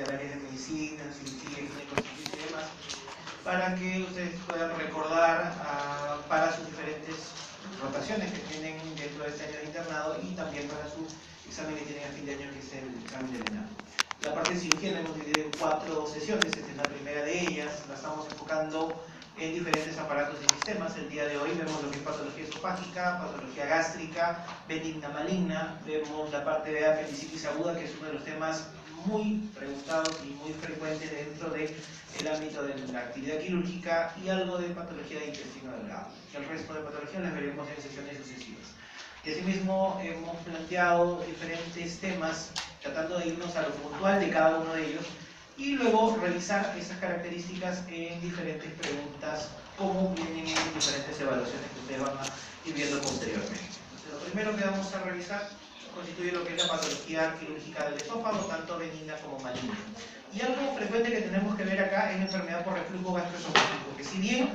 del área de medicina, cirugía, ginecología y demás, para que ustedes puedan recordar para sus diferentes rotaciones que tienen dentro de este año de internado y también para su examen que tienen a fin de año, que es el examen de ENAR. La parte de cirugía la hemos dividido en 4 sesiones, esta es la primera de ellas, la estamos enfocando en diferentes aparatos y sistemas. El día de hoy vemos lo que es patología esofágica, patología gástrica, benigna maligna, vemos la parte de apendicitis aguda, que es uno de los temas muy preguntados y muy frecuentes dentro del ámbito de la actividad quirúrgica, y algo de patología de intestino delgado. El resto de patologías las veremos en sesiones sucesivas. Y asimismo hemos planteado diferentes temas tratando de irnos a lo puntual de cada uno de ellos y luego revisar esas características en diferentes preguntas, como vienen en diferentes evaluaciones que ustedes van a ir viendo posteriormente. Entonces, lo primero que vamos a revisar constituye lo que es la patología quirúrgica del esófago, tanto benigna como maligna. Y algo frecuente que tenemos que ver acá es la enfermedad por reflujo gastroesofágico, que si bien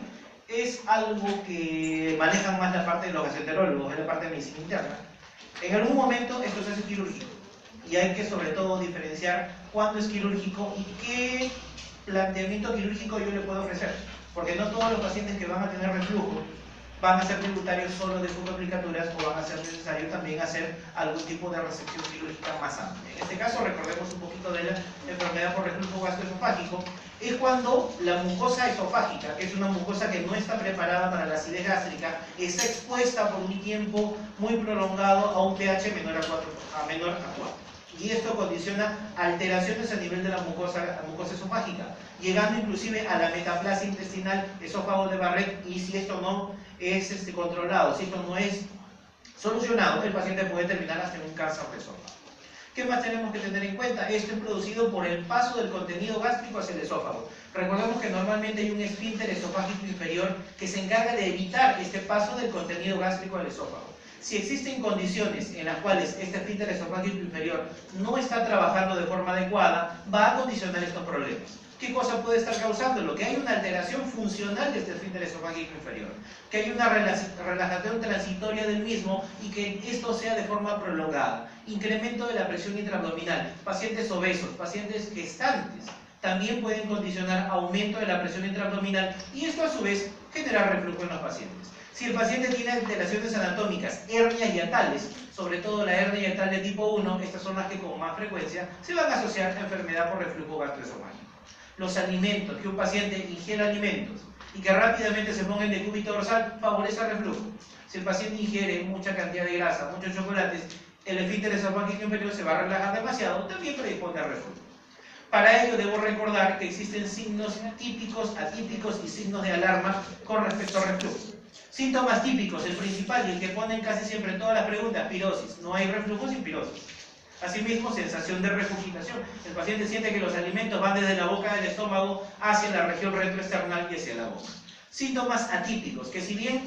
es algo que manejan más la parte de los gastroenterólogos, es la parte de medicina interna, en algún momento esto se hace quirúrgico. Y hay que sobre todo diferenciar cuándo es quirúrgico y qué planteamiento quirúrgico yo le puedo ofrecer. Porque no todos los pacientes que van a tener reflujo van a ser tributarios solo de sus aplicaturas, o van a ser necesario también hacer algún tipo de resección quirúrgica más amplia. En este caso, recordemos un poquito de la enfermedad por reflujo gastroesofágico, es cuando la mucosa esofágica, que es una mucosa que no está preparada para la acidez gástrica, está expuesta por un tiempo muy prolongado a un pH menor a 4. Y esto condiciona alteraciones a nivel de la mucosa esofágica, llegando inclusive a la metaplasia intestinal, esófago de Barrett, y si esto no es controlado, si esto no es solucionado, el paciente puede terminar hasta en un cáncer de esófago. ¿Qué más tenemos que tener en cuenta? Esto es producido por el paso del contenido gástrico hacia el esófago. Recordemos que normalmente hay un esfínter esofágico inferior que se encarga de evitar este paso del contenido gástrico al esófago. Si existen condiciones en las cuales este esfínter esofágico inferior no está trabajando de forma adecuada, va a condicionar estos problemas. ¿Qué cosa puede estar causándolo? Que hay una alteración funcional de este esfínter esofágico inferior, que hay una relajación transitoria del mismo y que esto sea de forma prolongada. Incremento de la presión intraabdominal. Pacientes obesos, pacientes gestantes, también pueden condicionar aumento de la presión intraabdominal, y esto a su vez genera reflujo en los pacientes. Si el paciente tiene alteraciones anatómicas, hernias hiatales, sobre todo la hernia hiatal de tipo 1, estas son las que con más frecuencia se van a asociar a enfermedad por reflujo gastroesofágico. Los alimentos, que un paciente ingiera alimentos y que rápidamente se ponga en decúbito dorsal, favorece el reflujo. Si el paciente ingiere mucha cantidad de grasa, muchos chocolates, el esfínter esofágico inferior se va a relajar demasiado, también predispone al reflujo. Para ello debo recordar que existen signos típicos, atípicos y signos de alarma con respecto al reflujo. Síntomas típicos, el principal y el que ponen casi siempre en todas las preguntas: pirosis. No hay reflujo sin pirosis. Asimismo, sensación de regurgitación. El paciente siente que los alimentos van desde la boca del estómago hacia la región retroesternal y hacia la boca. Síntomas atípicos, que si bien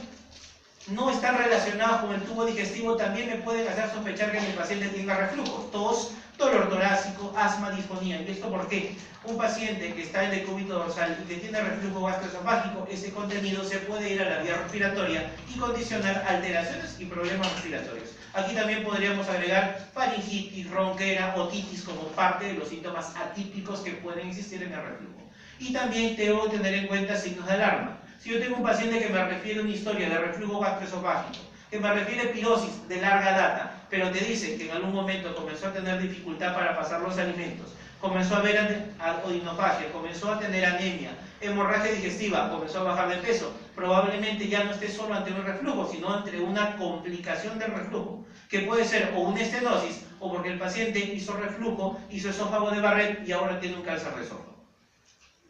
no están relacionados con el tubo digestivo, también me pueden hacer sospechar que mi paciente tenga reflujo: tos, dolor torácico, asma, disfonía. ¿Y esto por qué? Un paciente que está en decúbito dorsal y que tiene reflujo gastroesofágico, ese contenido se puede ir a la vía respiratoria y condicionar alteraciones y problemas respiratorios. Aquí también podríamos agregar faringitis, ronquera, otitis como parte de los síntomas atípicos que pueden existir en el reflujo. Y también debo tener en cuenta signos de alarma. Si yo tengo un paciente que me refiere una historia de reflujo gastroesofágico, que me refiere pirosis de larga data, pero te dice que en algún momento comenzó a tener dificultad para pasar los alimentos, comenzó a ver odinofagia, comenzó a tener anemia, hemorragia digestiva, comenzó a bajar de peso, probablemente ya no esté solo ante un reflujo, sino ante una complicación del reflujo, que puede ser o una estenosis, o porque el paciente hizo reflujo, hizo esófago de Barrett y ahora tiene un cáncer de esófago.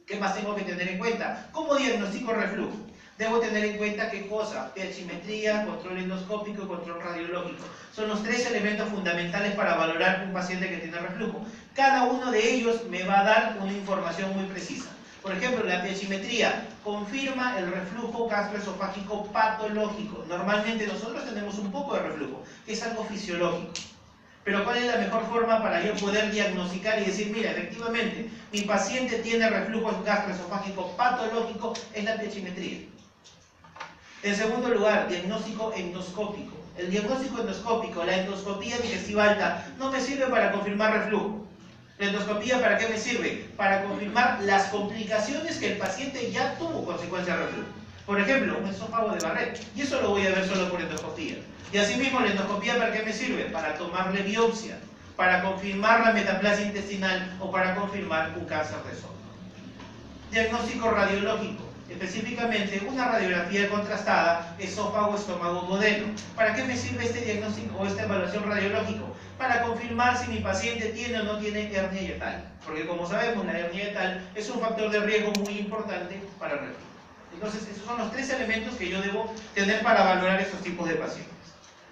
¿Qué más tengo que tener en cuenta? ¿Cómo diagnostico reflujo? Debo tener en cuenta qué cosa: pH-metría, control endoscópico y control radiológico. Son los 3 elementos fundamentales para valorar un paciente que tiene reflujo. Cada uno de ellos me va a dar una información muy precisa. Por ejemplo, la pH-metría confirma el reflujo gastroesofágico patológico. Normalmente nosotros tenemos un poco de reflujo, que es algo fisiológico. Pero ¿cuál es la mejor forma para yo poder diagnosticar y decir: mira, efectivamente, mi paciente tiene reflujo gastroesofágico patológico? Es la pH-metría. En segundo lugar, diagnóstico endoscópico. El diagnóstico endoscópico, la endoscopía digestiva alta, no me sirve para confirmar reflujo. ¿La endoscopía para qué me sirve? Para confirmar las complicaciones que el paciente ya tuvo consecuencia de reflujo. Por ejemplo, un esófago de Barrett. Y eso lo voy a ver solo por endoscopía. Y asimismo, ¿la endoscopía para qué me sirve? Para tomarle biopsia, para confirmar la metaplasia intestinal o para confirmar un cáncer de esófago. Diagnóstico radiológico. Específicamente, una radiografía contrastada, esófago, estómago, duodeno. ¿Para qué me sirve este diagnóstico o esta evaluación radiológica? Para confirmar si mi paciente tiene o no tiene hernia hiatal. Porque como sabemos, la hernia hiatal es un factor de riesgo muy importante para el reflujo. Entonces, esos son los 3 elementos que yo debo tener para valorar estos tipos de pacientes.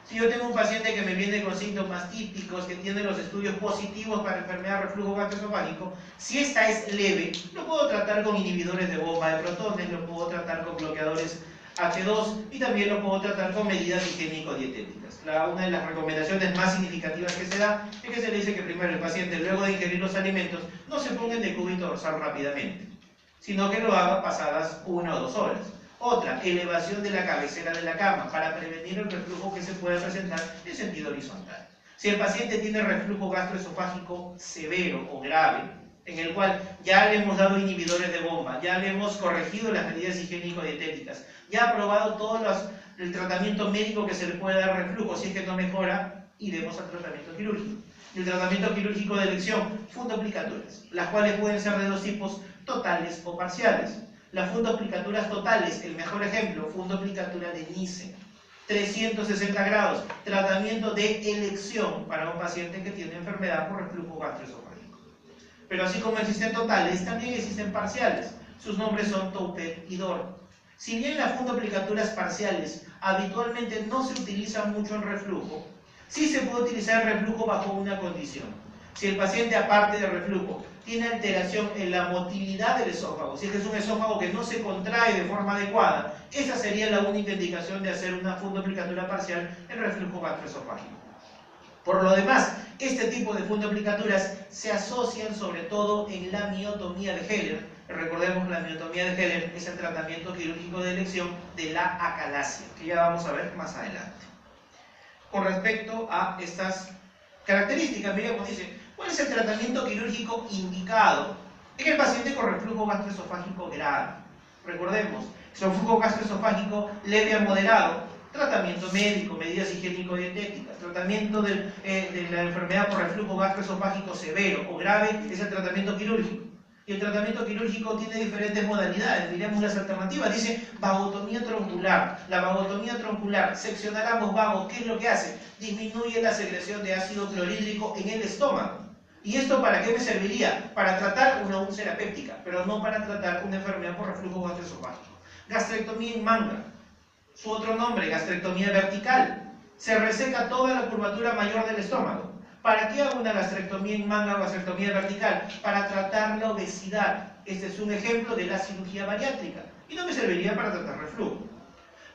Si yo tengo un paciente que me viene con síntomas típicos, que tiene los estudios positivos para enfermedad de reflujo gastroesofágico, si esta es leve, lo puedo tratar con inhibidores de bomba de protones, lo puedo tratar con bloqueadores H2 y también lo puedo tratar con medidas higiénico-dietéticas. Una de las recomendaciones más significativas que se da es que se le dice que primero el paciente, luego de ingerir los alimentos, no se ponga en decúbito dorsal rápidamente, sino que lo haga pasadas 1 o 2 horas. Otra, elevación de la cabecera de la cama para prevenir el reflujo que se puede presentar en sentido horizontal. Si el paciente tiene reflujo gastroesofágico severo o grave, en el cual ya le hemos dado inhibidores de bomba, ya le hemos corregido las medidas higiénico-dietéticas, ya ha probado todo el tratamiento médico que se le puede dar reflujo, si es que no mejora, iremos al tratamiento quirúrgico. El tratamiento quirúrgico de elección, fundoplicaturas, las cuales pueden ser de 2 tipos, totales o parciales. Las fundoplicaturas totales, el mejor ejemplo, fundoplicatura de Nissen, 360 grados, tratamiento de elección para un paciente que tiene enfermedad por reflujo gastroesofágico. Pero así como existen totales, también existen parciales. Sus nombres son Toupet y Dor. Si bien las fundoplicaturas parciales habitualmente no se utilizan mucho en reflujo, sí se puede utilizar el reflujo bajo una condición. Si el paciente, aparte de reflujo, tiene alteración en la motilidad del esófago, si es un esófago que no se contrae de forma adecuada, esa sería la única indicación de hacer una fundoplicatura parcial en reflujo gastroesofágico. Por lo demás, este tipo de fundoplicaturas se asocian sobre todo en la miotomía de Heller. Recordemos, la miotomía de Heller es el tratamiento quirúrgico de elección de la acalasia, que ya vamos a ver más adelante. Con respecto a estas características, miremos, dice, ¿cuál es el tratamiento quirúrgico indicado en el paciente con reflujo gastroesofágico grave? Recordemos, reflujo gastroesofágico leve a moderado, tratamiento médico, medidas higiénico-dietéticas. Tratamiento de la enfermedad por reflujo gastroesofágico severo o grave es el tratamiento quirúrgico. Y el tratamiento quirúrgico tiene diferentes modalidades, miremos las alternativas. Dice vagotomía troncular. La vagotomía troncular, seccionar ambos vagos, ¿qué es lo que hace? Disminuye la secreción de ácido clorhídrico en el estómago. ¿Y esto para qué me serviría? Para tratar una úlcera péptica, pero no para tratar una enfermedad por reflujo gastroesofágico. Gastrectomía en manga. Su otro nombre, gastrectomía vertical. Se reseca toda la curvatura mayor del estómago. ¿Para qué hago una gastrectomía en manga o gastrectomía vertical? Para tratar la obesidad. Este es un ejemplo de la cirugía bariátrica. Y no me serviría para tratar reflujo.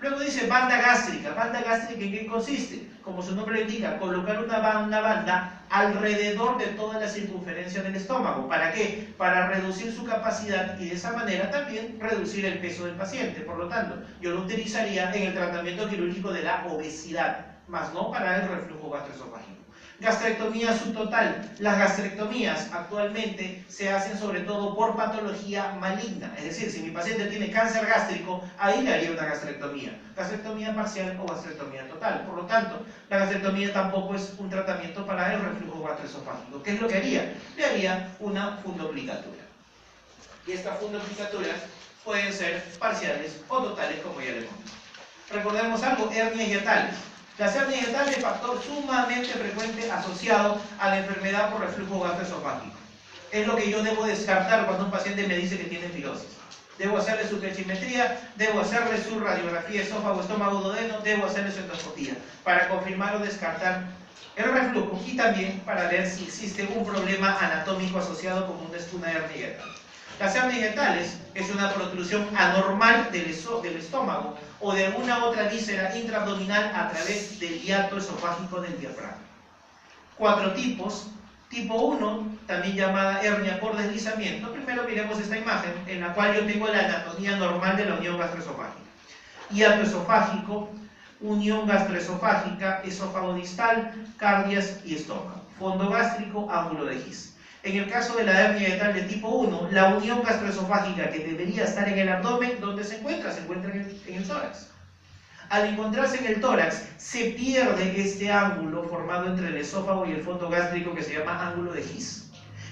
Luego dice banda gástrica. ¿Banda gástrica en qué consiste? Como su nombre lo indica, colocar una banda alrededor de toda la circunferencia del estómago. ¿Para qué? Para reducir su capacidad y de esa manera también reducir el peso del paciente. Por lo tanto, yo lo utilizaría en el tratamiento quirúrgico de la obesidad, más no para el reflujo gastroesofágico. Gastrectomía subtotal. Las gastrectomías actualmente se hacen sobre todo por patología maligna. Es decir, si mi paciente tiene cáncer gástrico, ahí le haría una gastrectomía. Gastrectomía parcial o gastrectomía total. Por lo tanto, la gastrectomía tampoco es un tratamiento para el reflujo gastroesofágico. ¿Qué es lo que haría? Le haría una fundoplicatura. Y estas fundoplicaturas pueden ser parciales o totales, como ya le comenté. Recordemos algo, hernias hiatales. Las hernias hiatales es factor sumamente frecuente asociado a la enfermedad por reflujo gastroesofágico. Es lo que yo debo descartar cuando un paciente me dice que tiene filosis. Debo hacerle su flechimetría, debo hacerle su radiografía esófago, estómago, duodeno, debo hacerle su endoscopía para confirmar o descartar el reflujo y también para ver si existe un problema anatómico asociado con una hernia hiatal. Las hernias hiatales es una protrusión anormal del estómago o de alguna otra víscera intraabdominal a través del hiato esofágico del diafragma. 4 tipos. Tipo 1, también llamada hernia por deslizamiento. Primero miremos esta imagen en la cual yo tengo la anatomía normal de la unión gastroesofágica. Hiato esofágico, unión gastroesofágica, esófago distal, cardias y estómago. Fondo gástrico, ángulo de Gis. En el caso de la hernia hiatal de tipo 1, la unión gastroesofágica que debería estar en el abdomen, ¿dónde se encuentra? Se encuentra en el tórax. Al encontrarse en el tórax, se pierde este ángulo formado entre el esófago y el fondo gástrico que se llama ángulo de His.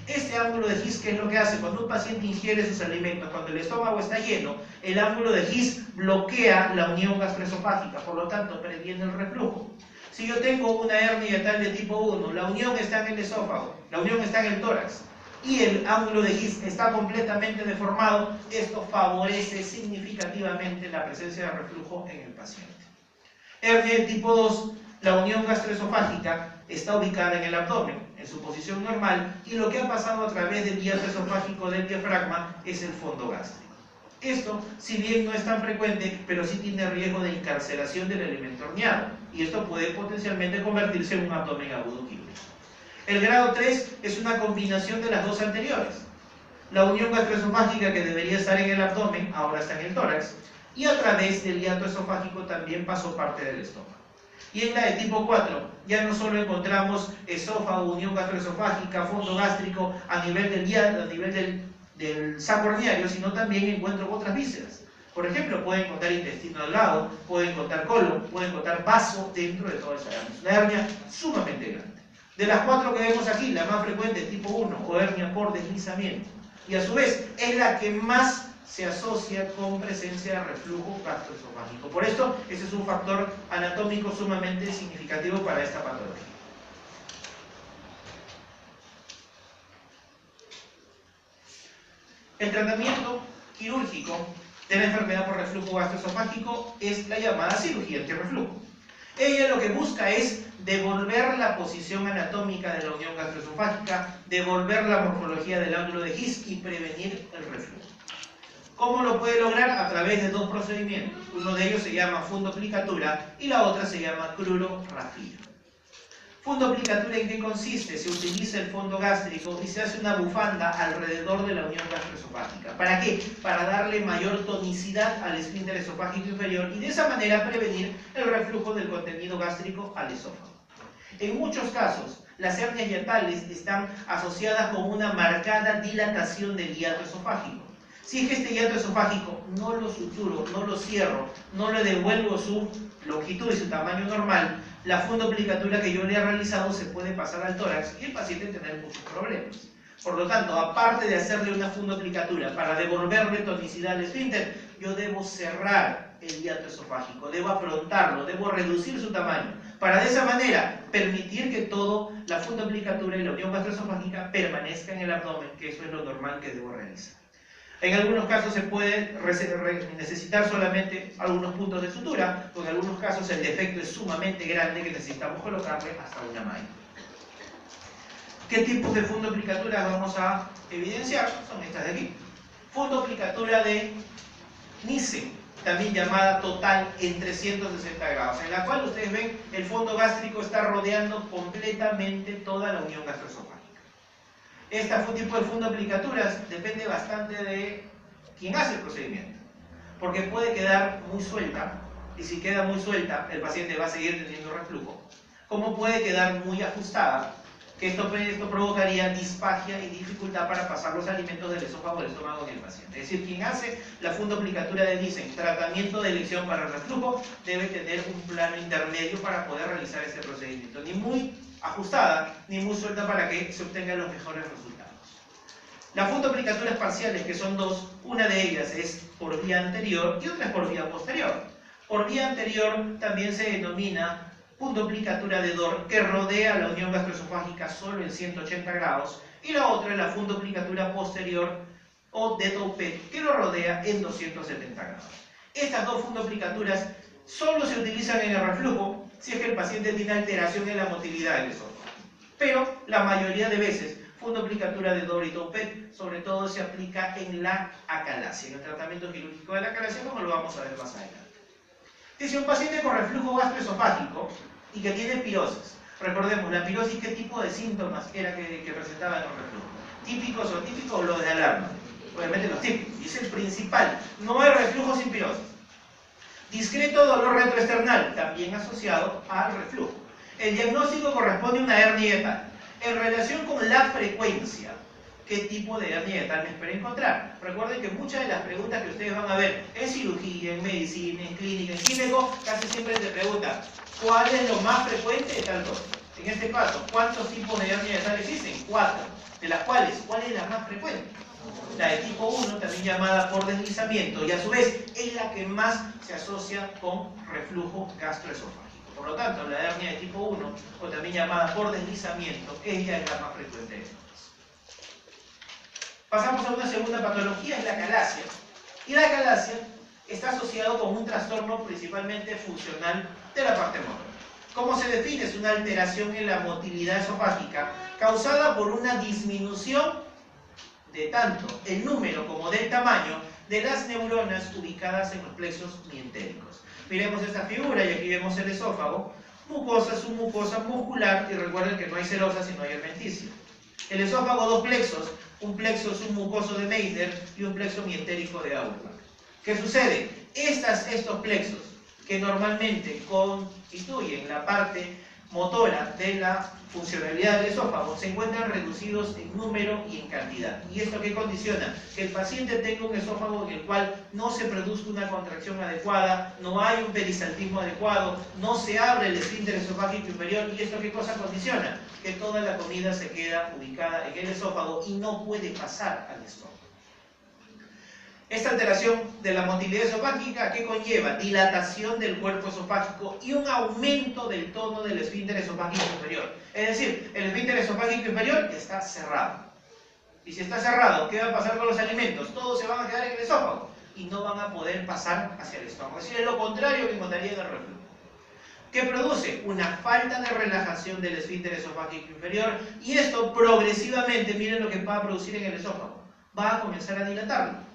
Este ángulo de His, ¿qué es lo que hace? Cuando un paciente ingiere sus alimentos, cuando el estómago está lleno, el ángulo de His bloquea la unión gastroesofágica, por lo tanto previene el reflujo. Si yo tengo una hernia hiatal de tipo 1, la unión está en el esófago, la unión está en el tórax, y el ángulo de His está completamente deformado, esto favorece significativamente la presencia de reflujo en el paciente. Hernia de tipo 2, la unión gastroesofágica está ubicada en el abdomen, en su posición normal, y lo que ha pasado a través del hiato esofágico del diafragma es el fondo gástrico. Esto, si bien no es tan frecuente, pero sí tiene riesgo de encarcelación del elemento herniado, y esto puede potencialmente convertirse en un abdomen agudo químico. El grado 3 es una combinación de las dos anteriores. La unión gastroesofágica que debería estar en el abdomen, ahora está en el tórax, y a través del hiato esofágico también pasó parte del estómago. Y en la de tipo 4, ya no solo encontramos esófago, unión gastroesofágica, fondo gástrico a nivel del hiato, a nivel del saco herniario, sino también encuentro otras vísceras. Por ejemplo, pueden encontrar intestino delgado, pueden encontrar colon, pueden encontrar vaso dentro de toda esa hernia. Es una hernia sumamente grande. De las 4 que vemos aquí, la más frecuente es tipo 1 o hernia por deslizamiento. Y a su vez es la que más se asocia con presencia de reflujo gastroesofágico. Por esto, ese es un factor anatómico sumamente significativo para esta patología. El tratamiento quirúrgico de la enfermedad por reflujo gastroesofágico es la llamada cirugía antirreflujo. Ella lo que busca es devolver la posición anatómica de la unión gastroesofágica, devolver la morfología del ángulo de His y prevenir el reflujo. ¿Cómo lo puede lograr? A través de dos procedimientos. Uno de ellos se llama fundoplicatura y la otra se llama crurorrafía. Fundoplicatura, ¿en qué consiste? Se utiliza el fondo gástrico y se hace una bufanda alrededor de la unión gastroesofágica. ¿Para qué? Para darle mayor tonicidad al esfínter esofágico inferior y de esa manera prevenir el reflujo del contenido gástrico al esófago. En muchos casos, las hernias hiatales están asociadas con una marcada dilatación del hiato esofágico. Si es que este hiato esofágico no lo suturo, no lo cierro, no le devuelvo su longitud y su tamaño normal, la fundoplicatura que yo le he realizado se puede pasar al tórax y el paciente tener muchos problemas. Por lo tanto, aparte de hacerle una fundoplicatura para devolverle tonicidad al esfínter, yo debo cerrar el hiato esofágico, debo afrontarlo, debo reducir su tamaño, para de esa manera permitir que toda la fundoplicatura y la unión gastroesofágica permanezca en el abdomen, que eso es lo normal que debo realizar. En algunos casos se puede necesitar solamente algunos puntos de sutura, o en algunos casos el defecto es sumamente grande que necesitamos colocarle hasta una malla. ¿Qué tipos de fundoplicaturas vamos a evidenciar? Son estas de aquí. Fundoplicatura de Nissen, también llamada total en 360 grados, en la cual ustedes ven el fondo gástrico está rodeando completamente toda la unión gastroesofágica. Este tipo de fundoplicaturas depende bastante de quien hace el procedimiento, porque puede quedar muy suelta, y si queda muy suelta, el paciente va a seguir teniendo reflujo, como puede quedar muy ajustada, que esto provocaría disfagia y dificultad para pasar los alimentos del esófago al estómago en el paciente. Es decir, quien hace la fundoplicatura de Nissen, tratamiento de elección para el reflujo, debe tener un plano intermedio para poder realizar este procedimiento, ni muy ajustada, ni muy suelta para que se obtengan los mejores resultados. Las fundoplicaturas parciales, que son dos, una de ellas es por vía anterior y otra es por vía posterior. Por vía anterior también se denomina fundoplicatura de Dor, que rodea la unión gastroesofágica solo en 180 grados, y la otra es la fundoplicatura posterior o de Toupet, que lo rodea en 270 grados. Estas dos fundoplicaturas solo se utilizan en el reflujo si es que el paciente tiene alteración en la motilidad del esófago. Pero la mayoría de veces, fundoplicatura de Dor y Toupet, sobre todo se aplica en la acalasia, en el tratamiento quirúrgico de la acalasia, como lo vamos a ver más adelante. Si un paciente con reflujo gastroesofágico y que tiene pirosis, recordemos, la pirosis, ¿qué tipo de síntomas era que presentaba en el reflujo? ¿Típicos o atípicos o los de alarma? Obviamente los típicos, y es el principal. No hay reflujo sin pirosis. Discreto dolor retroesternal, también asociado al reflujo. El diagnóstico corresponde a una hernia hiatal. En relación con la frecuencia, qué tipo de hernia yatal me espero encontrar. Recuerden que muchas de las preguntas que ustedes van a ver en cirugía, en medicina, en clínica, en gineco, casi siempre te preguntan ¿cuál es lo más frecuente de tal cosa? En este caso, ¿cuántos tipos de hernia yatal existen? 4. De las cuales, ¿cuál es la más frecuente? La de tipo 1, también llamada por deslizamiento, y a su vez es la que más se asocia con reflujo gastroesofágico. Por lo tanto, la hernia de tipo 1, o también llamada por deslizamiento, ella es la más frecuente de todas. Pasamos a una segunda patología, es la acalasia. Y la acalasia está asociado con un trastorno principalmente funcional de la parte motora. ¿Cómo se define? Es una alteración en la motilidad esofágica causada por una disminución de tanto el número como del tamaño de las neuronas ubicadas en los plexos mientéricos. Miremos esta figura y aquí vemos el esófago, mucosa, submucosa, muscular, y recuerden que no hay serosa sino hay adventicia. El esófago, dos plexos, un plexo submucoso de Meissner y un plexo mientérico de Auerbach. ¿Qué sucede? Estos plexos, que normalmente constituyen la parte motora de la funcionalidad del esófago, se encuentran reducidos en número y en cantidad. ¿Y esto qué condiciona? Que el paciente tenga un esófago en el cual no se produzca una contracción adecuada, no hay un peristaltismo adecuado, no se abre el esfínter esofágico inferior. ¿Y esto qué cosa condiciona? Que toda la comida se queda ubicada en el esófago y no puede pasar al estómago. Esta alteración de la motilidad esofágica, ¿qué conlleva? Dilatación del cuerpo esofágico y un aumento del tono del esfínter esofágico inferior. Es decir, el esfínter esofágico inferior está cerrado. Y si está cerrado, ¿qué va a pasar con los alimentos? Todos se van a quedar en el esófago y no van a poder pasar hacia el estómago. Es decir, es lo contrario que encontraría en el reflujo. ¿Qué produce? Una falta de relajación del esfínter esofágico inferior, y esto progresivamente, miren lo que va a producir en el esófago. Va a comenzar a dilatarlo.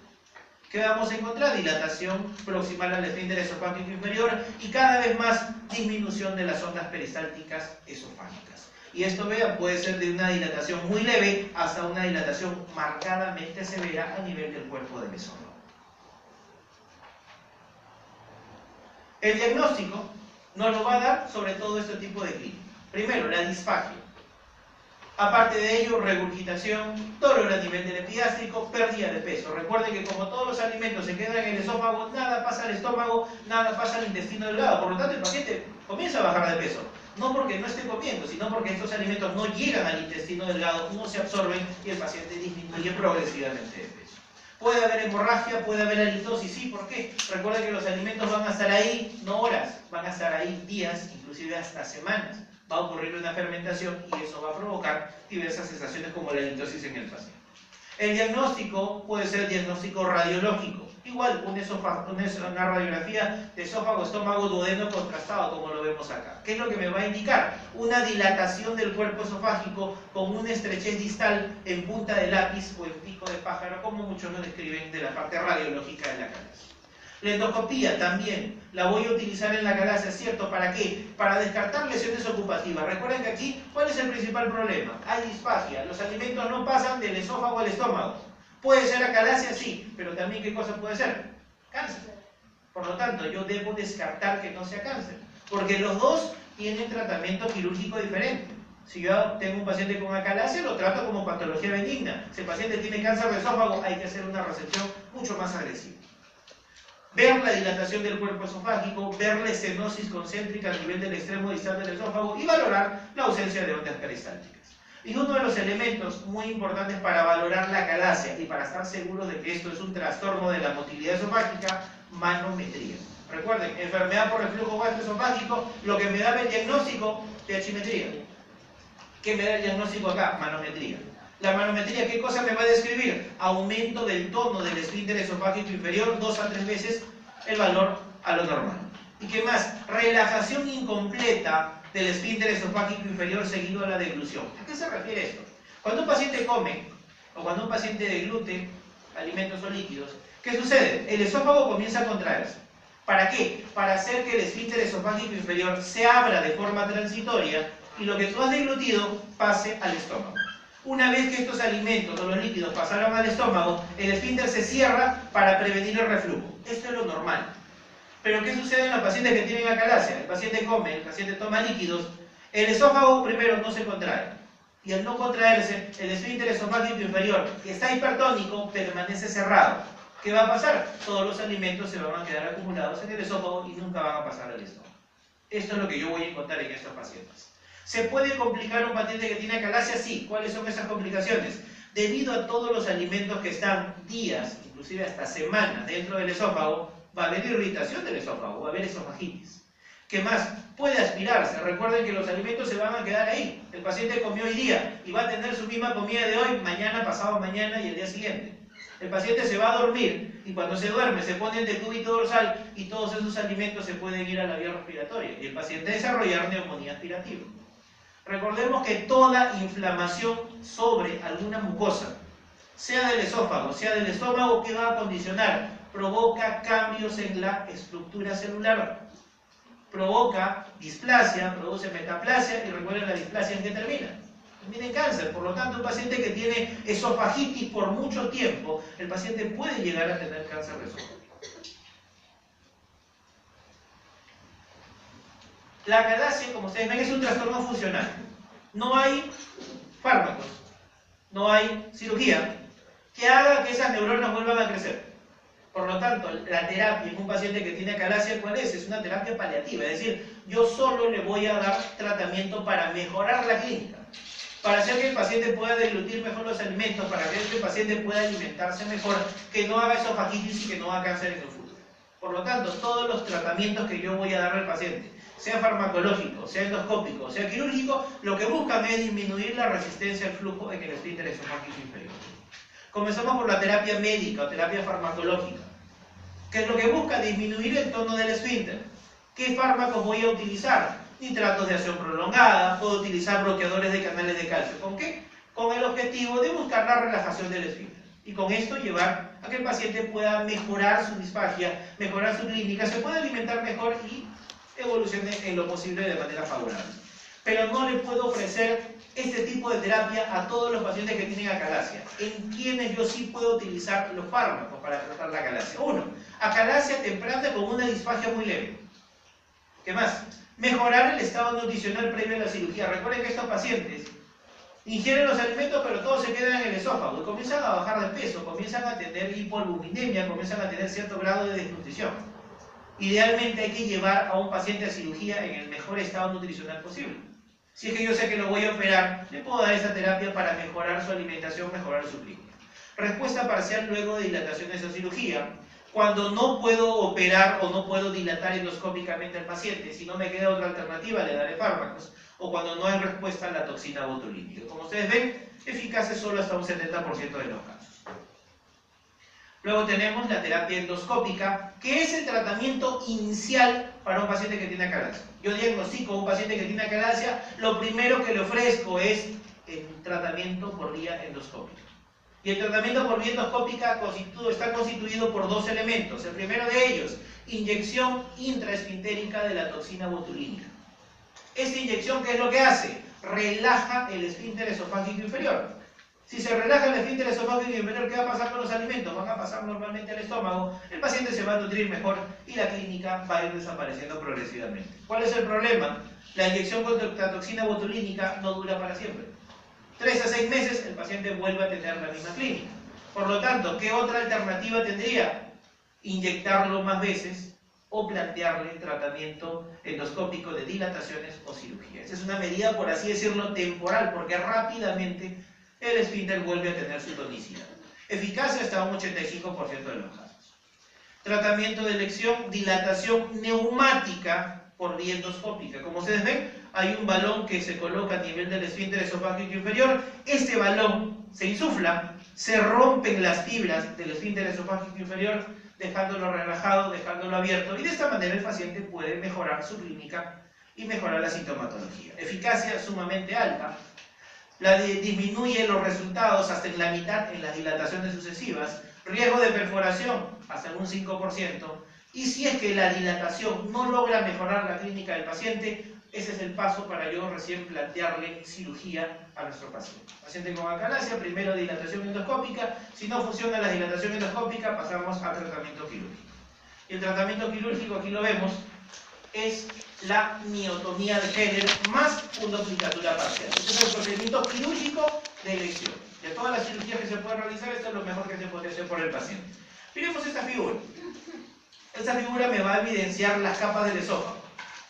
¿Qué vamos a encontrar? Dilatación proximal al esfínter esofágico inferior y cada vez más disminución de las ondas peristálticas esofágicas. Y esto, vean, puede ser de una dilatación muy leve hasta una dilatación marcadamente severa a nivel del cuerpo del esófago. El diagnóstico nos lo va a dar sobre todo este tipo de clínica. Primero, la disfagia. Aparte de ello, regurgitación, dolor a nivel del epigástrico, pérdida de peso. Recuerden que como todos los alimentos se quedan en el esófago, nada pasa al estómago, nada pasa al intestino delgado. Por lo tanto, el paciente comienza a bajar de peso. No porque no esté comiendo, sino porque estos alimentos no llegan al intestino delgado, no se absorben y el paciente disminuye progresivamente de peso. Puede haber hemorragia, puede haber halitosis, ¿sí? ¿Por qué? Recuerden que los alimentos van a estar ahí, no horas, van a estar ahí días, inclusive hasta semanas. Va a ocurrir una fermentación y eso va a provocar diversas sensaciones como la halitosis en el paciente. El diagnóstico puede ser diagnóstico radiológico. Igual, una radiografía de esófago, estómago, duodeno contrastado, como lo vemos acá. ¿Qué es lo que me va a indicar? Una dilatación del cuerpo esofágico con una estrechez distal en punta de lápiz o en pico de pájaro, como muchos lo describen de la parte radiológica de la acalasia. La endoscopía también la voy a utilizar en la acalasia, ¿cierto? ¿Para qué? Para descartar lesiones ocupativas. Recuerden que aquí, ¿cuál es el principal problema? Hay disfagia. Los alimentos no pasan del esófago al estómago. ¿Puede ser acalasia? Sí, pero también ¿qué cosa puede ser? Cáncer. Por lo tanto, yo debo descartar que no sea cáncer, porque los dos tienen tratamiento quirúrgico diferente. Si yo tengo un paciente con acalasia, lo trato como patología benigna. Si el paciente tiene cáncer de esófago, hay que hacer una resección mucho más agresiva. Ver la dilatación del cuerpo esofágico, ver la estenosis concéntrica a nivel del extremo distal del esófago y valorar la ausencia de ondas peristálticas. Y uno de los elementos muy importantes para valorar la acalasia y para estar seguros de que esto es un trastorno de la motilidad esofágica, manometría. Recuerden, enfermedad por reflujo gastroesofágico, lo que me da el diagnóstico, pHimetría. ¿Qué me da el diagnóstico acá? Manometría. La manometría, ¿qué cosa me va a describir? Aumento del tono del esfínter esofágico inferior 2 a 3 veces el valor a lo normal. ¿Y qué más? Relajación incompleta del esfínter esofágico inferior seguido a la deglución. ¿A qué se refiere esto? Cuando un paciente come, o cuando un paciente deglute alimentos o líquidos, ¿qué sucede? El esófago comienza a contraerse. ¿Para qué? Para hacer que el esfínter esofágico inferior se abra de forma transitoria y lo que tú has deglutido pase al estómago. Una vez que estos alimentos o los líquidos pasaron al estómago, el esfínter se cierra para prevenir el reflujo. Esto es lo normal. Pero ¿qué sucede en los pacientes que tienen acalasia? El paciente come, el paciente toma líquidos, el esófago primero no se contrae. y al no contraerse, el esfínter esofágico inferior, que está hipertónico, permanece cerrado. ¿Qué va a pasar? Todos los alimentos se van a quedar acumulados en el esófago y nunca van a pasar al estómago. Esto es lo que yo voy a encontrar en estos pacientes. ¿Se puede complicar un paciente que tiene acalasia? Sí. ¿Cuáles son esas complicaciones? Debido a todos los alimentos que están días, inclusive hasta semanas, dentro del esófago, va a haber irritación del esófago, va a haber esofagitis. ¿Qué más? Puede aspirarse. Recuerden que los alimentos se van a quedar ahí. El paciente comió hoy día y va a tener su misma comida de hoy, mañana, pasado mañana y el día siguiente. El paciente se va a dormir y cuando se duerme se pone el decúbito dorsal y todos esos alimentos se pueden ir a la vía respiratoria y el paciente desarrollar neumonía aspirativa. Recordemos que toda inflamación sobre alguna mucosa, sea del esófago, sea del estómago, ¿qué va a condicionar? Provoca cambios en la estructura celular. Provoca displasia, produce metaplasia y recuerden la displasia en qué termina. Termina en cáncer. Por lo tanto, un paciente que tiene esofagitis por mucho tiempo, el paciente puede llegar a tener cáncer de esófago. La acalasia, como ustedes ven, es un trastorno funcional. No hay fármacos, no hay cirugía que haga que esas neuronas vuelvan a crecer. Por lo tanto, la terapia en un paciente que tiene acalasia, ¿cuál es? Es una terapia paliativa, es decir, yo solo le voy a dar tratamiento para mejorar la clínica, para hacer que el paciente pueda deglutir mejor los alimentos, para que el paciente pueda alimentarse mejor, que no haga esofagitis y que no haga cáncer en el futuro. Por lo tanto, todos los tratamientos que yo voy a dar al paciente, sea farmacológico, sea endoscópico, sea quirúrgico, lo que buscan es disminuir la resistencia al flujo en el esfínter esofágico inferior. Comenzamos por la terapia médica o terapia farmacológica, que es lo que busca disminuir el tono del esfínter. ¿Qué fármacos voy a utilizar? Nitratos de acción prolongada, puedo utilizar bloqueadores de canales de calcio. ¿Con qué? Con el objetivo de buscar la relajación del esfínter. Y con esto llevar a que el paciente pueda mejorar su disfagia, mejorar su clínica, se pueda alimentar mejor y evolucione en lo posible de manera favorable. Pero no le puedo ofrecer este tipo de terapia a todos los pacientes que tienen acalasia. ¿En quiénes yo sí puedo utilizar los fármacos para tratar la acalasia? Uno, acalasia temprana con una disfagia muy leve. ¿Qué más? Mejorar el estado nutricional previo a la cirugía. Recuerden que estos pacientes ingieren los alimentos pero todos se quedan en el esófago y comienzan a bajar de peso, comienzan a tener hipoalbuminemia, comienzan a tener cierto grado de desnutrición. Idealmente hay que llevar a un paciente a cirugía en el mejor estado nutricional posible. Si es que yo sé que lo voy a operar, le puedo dar esa terapia para mejorar su alimentación, mejorar su clínica. Respuesta parcial luego de dilataciones o cirugía. Cuando no puedo operar o no puedo dilatar endoscópicamente al paciente, si no me queda otra alternativa, le daré fármacos. O cuando no hay respuesta a la toxina botulínica. Como ustedes ven, eficaces solo hasta un 70% de los casos. Luego tenemos la terapia endoscópica, que es el tratamiento inicial para un paciente que tiene acalasia. Yo diagnostico a un paciente que tiene acalasia, lo primero que le ofrezco es el tratamiento por vía endoscópica. Y el tratamiento por vía endoscópica está constituido por dos elementos. El primero de ellos, inyección intraesfintérica de la toxina botulínica. Esta inyección, ¿qué es lo que hace? Relaja el esfínter esofágico inferior. Si se relaja el esfínter esofágico inferior, ¿qué va a pasar con los alimentos? Van a pasar normalmente al estómago, el paciente se va a nutrir mejor y la clínica va a ir desapareciendo progresivamente. ¿Cuál es el problema? La inyección contra la toxina botulínica no dura para siempre. 3 a 6 meses el paciente vuelve a tener la misma clínica. Por lo tanto, ¿qué otra alternativa tendría? Inyectarlo más veces o plantearle tratamiento endoscópico de dilataciones o cirugía. Esa es una medida, por así decirlo, temporal, porque rápidamente el esfínter vuelve a tener su tonicidad. Eficacia hasta un 85% de los casos. Tratamiento de elección, dilatación neumática por vía endoscópica. Como ustedes ven, hay un balón que se coloca a nivel del esfínter esofágico inferior. Este balón se insufla, se rompen las fibras del esfínter esofágico inferior, dejándolo relajado, dejándolo abierto, y de esta manera el paciente puede mejorar su clínica y mejorar la sintomatología. Eficacia sumamente alta. Disminuye los resultados hasta en la mitad en las dilataciones sucesivas. Riesgo de perforación hasta un 5%. Y si es que la dilatación no logra mejorar la clínica del paciente, ese es el paso para yo recién plantearle cirugía a nuestro paciente. Paciente con acalasia, primero dilatación endoscópica. Si no funciona la dilatación endoscópica, pasamos al tratamiento quirúrgico. Y el tratamiento quirúrgico, aquí lo vemos, es la miotomía de Heller más fundoplicatura parcial. Este es el procedimiento quirúrgico de elección. De todas las cirugías que se pueden realizar, esto es lo mejor que se puede hacer por el paciente. Miremos esta figura. Esta figura me va a evidenciar las capas del esófago.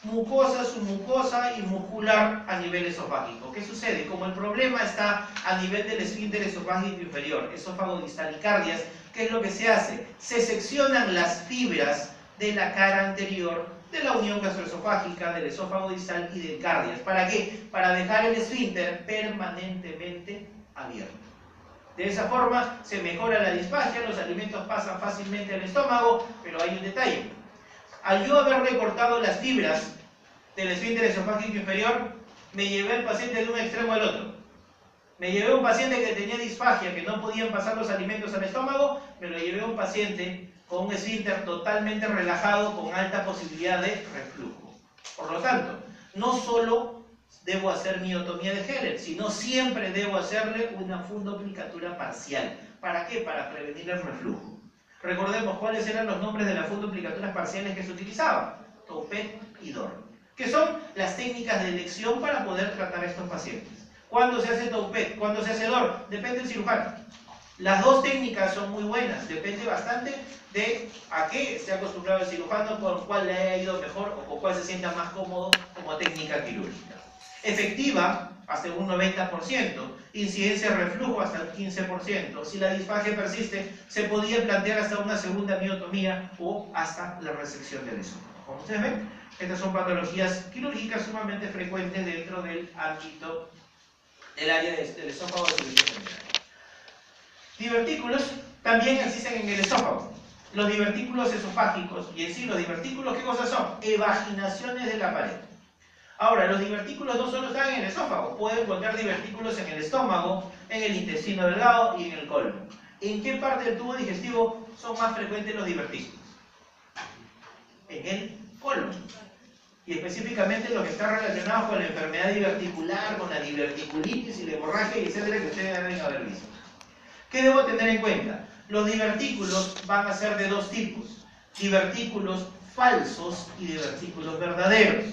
Mucosa, submucosa y muscular a nivel esofágico. ¿Qué sucede? Como el problema está a nivel del esfínter esofágico inferior, esófago distal y cardias, ¿qué es lo que se hace? Se seccionan las fibras de la cara anterior de la unión gastroesofágica, del esófago distal y del cardias. ¿Para qué? Para dejar el esfínter permanentemente abierto. De esa forma se mejora la disfagia, los alimentos pasan fácilmente al estómago, pero hay un detalle. Al yo haber recortado las fibras del esfínter esofágico inferior, me llevé al paciente de un extremo al otro. Me llevé a un paciente que tenía disfagia, que no podían pasar los alimentos al estómago, me lo llevé a un paciente con un esfínter totalmente relajado, con alta posibilidad de reflujo. Por lo tanto, no solo debo hacer miotomía de Heller, sino siempre debo hacerle una fundoplicatura parcial. ¿Para qué? Para prevenir el reflujo. Recordemos cuáles eran los nombres de las fundoplicaturas parciales que se utilizaban: Toupet y Dor, que son las técnicas de elección para poder tratar a estos pacientes. ¿Cuándo se hace Toupet? ¿Cuándo se hace Dor? Depende del cirujano. Las dos técnicas son muy buenas, depende bastante de a qué esté acostumbrado el cirujano, con cuál le haya ido mejor o con cuál se sienta más cómodo como técnica quirúrgica. Efectiva hasta un 90%, incidencia de reflujo hasta el 15%. Si la disfagia persiste, se podía plantear hasta una segunda miotomía o hasta la resección del esófago. Como ustedes ven, estas son patologías quirúrgicas sumamente frecuentes dentro del ámbito del área del esófago de cirugía general. Divertículos también existen en el esófago. Los divertículos esofágicos, y en sí los divertículos, ¿qué cosas son? Evaginaciones de la pared. Ahora, los divertículos no solo están en el esófago, pueden encontrar divertículos en el estómago, en el intestino delgado y en el colon. ¿En qué parte del tubo digestivo son más frecuentes los divertículos? En el colon. Y específicamente los que están relacionados con la enfermedad diverticular, con la diverticulitis y la hemorragia, etcétera, que ustedes deben haber visto. ¿Qué debo tener en cuenta? Los divertículos van a ser de dos tipos: divertículos falsos y divertículos verdaderos.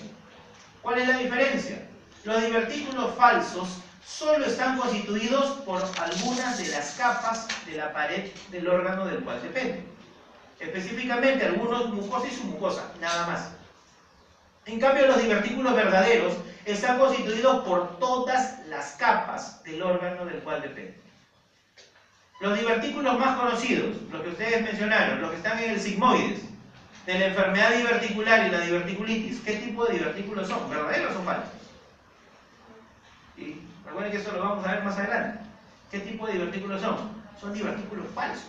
¿Cuál es la diferencia? Los divertículos falsos solo están constituidos por algunas de las capas de la pared del órgano del cual depende. Específicamente algunos mucosa y submucosa, nada más. En cambio, los divertículos verdaderos están constituidos por todas las capas del órgano del cual depende. Los divertículos más conocidos, los que ustedes mencionaron, los que están en el sigmoides, de la enfermedad diverticular y la diverticulitis, ¿qué tipo de divertículos son? ¿Verdaderos o falsos? Y recuerden que eso lo vamos a ver más adelante. ¿Qué tipo de divertículos son? Son divertículos falsos.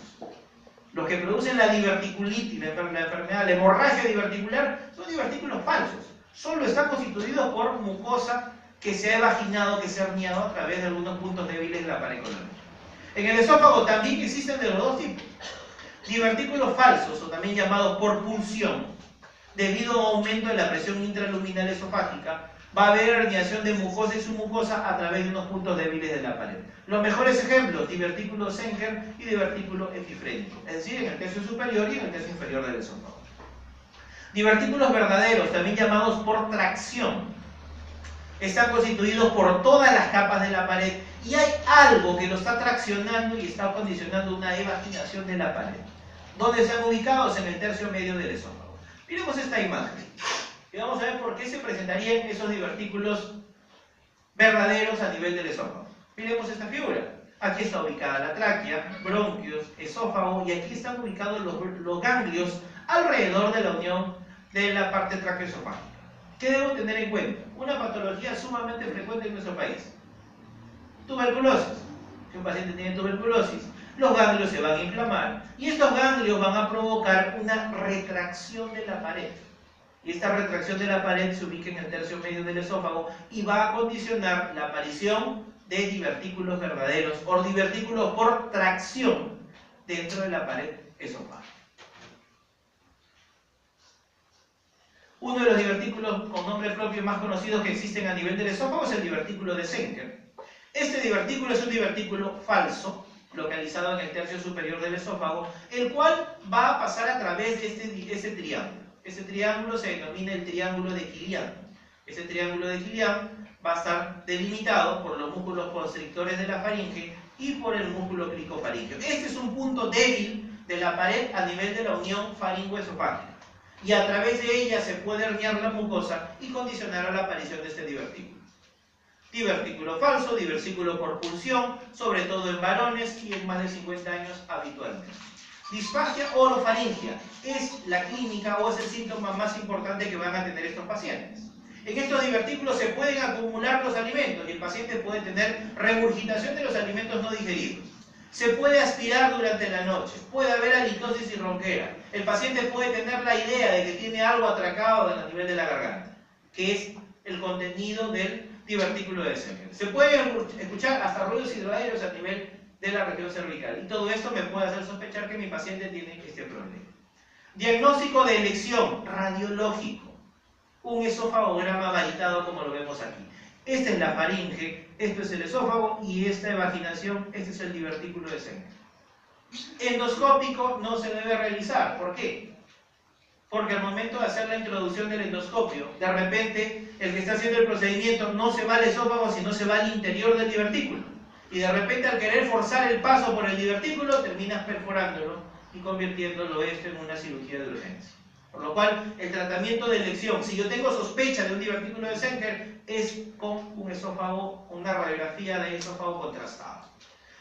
Los que producen la diverticulitis, la enfermedad, la hemorragia diverticular, son divertículos falsos. Solo están constituidos por mucosa que se ha evaginado, que se ha herniado a través de algunos puntos débiles de la pared colónica. En el esófago también existen de los dos tipos. Divertículos falsos, o también llamados por pulsión, debido a un aumento de la presión intraluminal esofágica, va a haber herniación de mucosa y submucosa a través de unos puntos débiles de la pared. Los mejores ejemplos: divertículo Senker y divertículo epifrénico, es decir, en el tercio superior y en el tercio inferior del esófago. Divertículos verdaderos, también llamados por tracción, están constituidos por todas las capas de la pared y hay algo que lo está traccionando y está condicionando una evaginación de la pared. ¿Dónde están ubicados? En el tercio medio del esófago. Miremos esta imagen y vamos a ver por qué se presentarían esos divertículos verdaderos a nivel del esófago. Miremos esta figura. Aquí está ubicada la tráquea, bronquios, esófago, y aquí están ubicados los ganglios alrededor de la unión de la parte traqueoesofágica. ¿Qué debo tener en cuenta? Una patología sumamente frecuente en nuestro país: tuberculosis. Si un paciente tiene tuberculosis, los ganglios se van a inflamar y estos ganglios van a provocar una retracción de la pared. Y esta retracción de la pared se ubica en el tercio medio del esófago y va a condicionar la aparición de divertículos verdaderos o divertículos por tracción dentro de la pared esofágica. Uno de los divertículos con nombre propio más conocidos que existen a nivel del esófago es el divertículo de Senker. Este divertículo es un divertículo falso, localizado en el tercio superior del esófago, el cual va a pasar a través de este triángulo. Ese triángulo se denomina el triángulo de Killian. Ese triángulo de Killian va a estar delimitado por los músculos constrictores de la faringe y por el músculo cricofaringeo. Este es un punto débil de la pared a nivel de la unión faringoesofágica. Y a través de ella se puede herniar la mucosa y condicionar a la aparición de este divertículo. Divertículo falso, divertículo por pulsión, sobre todo en varones y en más de 50 años habitualmente. Disfagia orofaringia es la clínica o es el síntoma más importante que van a tener estos pacientes. En estos divertículos se pueden acumular los alimentos y el paciente puede tener regurgitación de los alimentos no digeridos. Se puede aspirar durante la noche, puede haber halitosis y ronquera. El paciente puede tener la idea de que tiene algo atracado a nivel de la garganta, que es el contenido del divertículo de Senger. Se pueden escuchar hasta ruidos hidroaéreos a nivel de la región cervical. Y todo esto me puede hacer sospechar que mi paciente tiene este problema. Diagnóstico de elección radiológico. Un esofagograma varitado como lo vemos aquí. Esta es la faringe, esto es el esófago y esta evaginación, este es el divertículo de Senger. Endoscópico no se debe realizar. ¿Por qué? Porque al momento de hacer la introducción del endoscopio, de repente el que está haciendo el procedimiento no se va al esófago, sino se va al interior del divertículo. Y de repente al querer forzar el paso por el divertículo, terminas perforándolo y convirtiéndolo esto en una cirugía de urgencia. Por lo cual, el tratamiento de elección, si yo tengo sospecha de un divertículo de Senger, es con un esófago, una radiografía de esófago contrastado.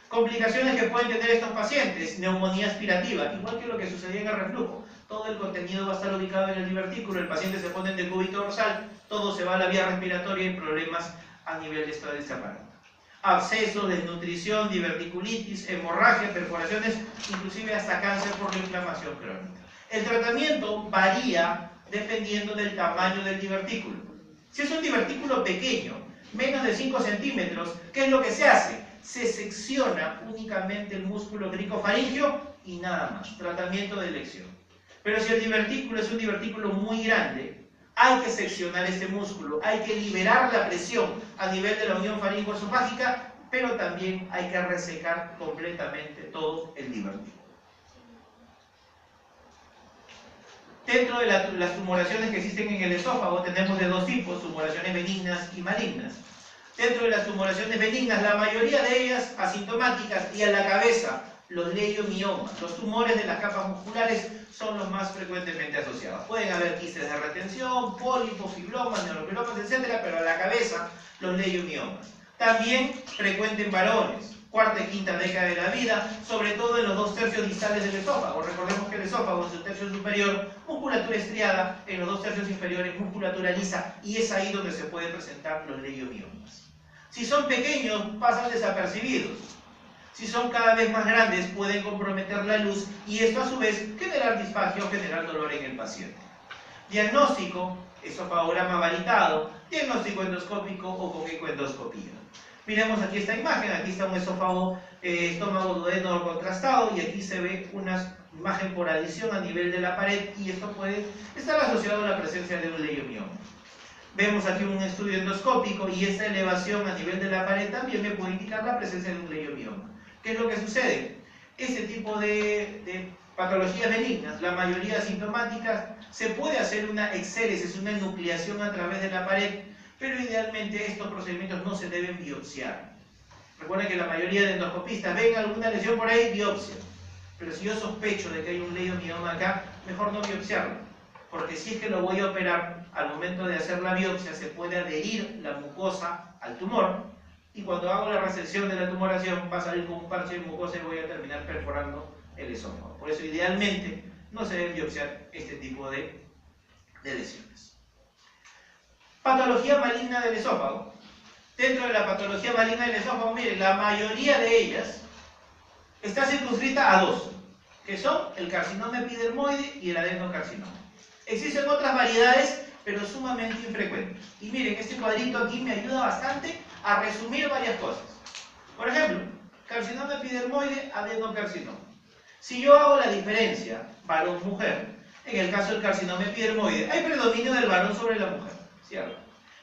Complicaciones que pueden tener estos pacientes: neumonía aspirativa, igual que lo que sucedía en el reflujo. Todo el contenido va a estar ubicado en el divertículo, el paciente se pone en decúbito dorsal, todo se va a la vía respiratoria y problemas a nivel de este aparato. Absceso, desnutrición, diverticulitis, hemorragia, perforaciones, inclusive hasta cáncer por la inflamación crónica. El tratamiento varía dependiendo del tamaño del divertículo. Si es un divertículo pequeño, menos de 5 centímetros, ¿qué es lo que se hace? Se secciona únicamente el músculo cricofaringeo y nada más. Tratamiento de elección. Pero si el divertículo es un divertículo muy grande, hay que seccionar este músculo, hay que liberar la presión a nivel de la unión faringoesofágica, pero también hay que resecar completamente todo el divertículo. Dentro de las tumoraciones que existen en el esófago tenemos de dos tipos, tumoraciones benignas y malignas. Dentro de las tumoraciones benignas, la mayoría de ellas asintomáticas, y a la cabeza, los leiomiomas, los tumores de las capas musculares son los más frecuentemente asociados. Pueden haber quistes de retención, pólipos, fibromas, neurofibromas, etc., pero a la cabeza, los leiomiomas. También frecuente en varones, cuarta y quinta década de la vida, sobre todo en los 2 tercios distales del esófago. Recordemos que el esófago en su tercio superior, musculatura estriada, en los 2 tercios inferiores, musculatura lisa, y es ahí donde se pueden presentar los leiomiomas. Si son pequeños, pasan desapercibidos. Si son cada vez más grandes, pueden comprometer la luz y esto a su vez generar disfagia o generar dolor en el paciente. Diagnóstico: esofagograma varitado, diagnóstico endoscópico o con ecoendoscopía. Miremos aquí esta imagen, aquí está un esófago, estómago duodeno contrastado y aquí se ve una imagen por adición a nivel de la pared y esto puede estar asociado a la presencia de un leiomioma. Vemos aquí un estudio endoscópico y esta elevación a nivel de la pared también me puede indicar la presencia de un leiomioma. ¿Qué es lo que sucede? Este tipo de patologías benignas, la mayoría asintomáticas, se puede hacer una exéresis, una enucleación a través de la pared, pero idealmente estos procedimientos no se deben biopsiar. Recuerden que la mayoría de endoscopistas ven alguna lesión por ahí, biopsia. Pero si yo sospecho de que hay un leiomioma acá, mejor no biopsiarlo. Porque si es que lo voy a operar, al momento de hacer la biopsia se puede adherir la mucosa al tumor y cuando hago la resección de la tumoración va a salir con un parche de mucosa y voy a terminar perforando el esófago. Por eso idealmente no se deben biopsiar este tipo de lesiones. Patología maligna del esófago. Dentro de la patología maligna del esófago, miren, la mayoría de ellas está circunscrita a 2, que son el carcinoma epidermoide y el adenocarcinoma. Existen otras variedades, pero sumamente infrecuentes. Y miren, este cuadrito aquí me ayuda bastante a resumir varias cosas. Por ejemplo, carcinoma epidermoide, adenocarcinoma. Si yo hago la diferencia varón-mujer, en el caso del carcinoma epidermoide, hay predominio del varón sobre la mujer, ¿cierto?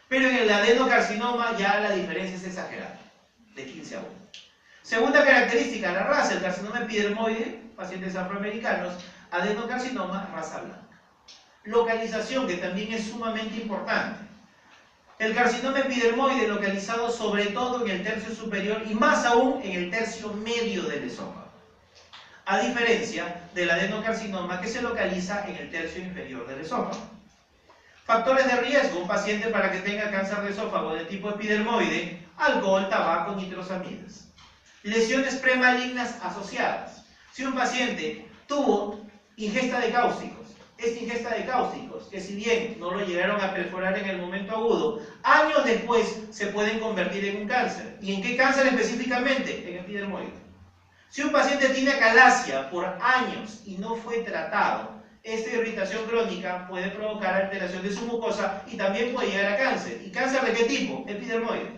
Pero en el adenocarcinoma ya la diferencia es exagerada, de 15 a 1. Segunda característica, la raza, el carcinoma epidermoide, pacientes afroamericanos, adenocarcinoma, raza blanca. Localización, que también es sumamente importante. El carcinoma epidermoide localizado sobre todo en el tercio superior y más aún en el tercio medio del esófago. A diferencia del adenocarcinoma que se localiza en el tercio inferior del esófago. Factores de riesgo, un paciente para que tenga cáncer de esófago de tipo epidermoide, alcohol, tabaco, nitrosamidas. Lesiones premalignas asociadas. Si un paciente tuvo ingesta de cáusticos, esta ingesta de cáusticos, que si bien no lo llegaron a perforar en el momento agudo, años después se pueden convertir en un cáncer. ¿Y en qué cáncer específicamente? En epidermoide. Si un paciente tiene acalasia por años y no fue tratado, esta irritación crónica puede provocar alteración de su mucosa y también puede llegar a cáncer. ¿Y cáncer de qué tipo? Epidermoide.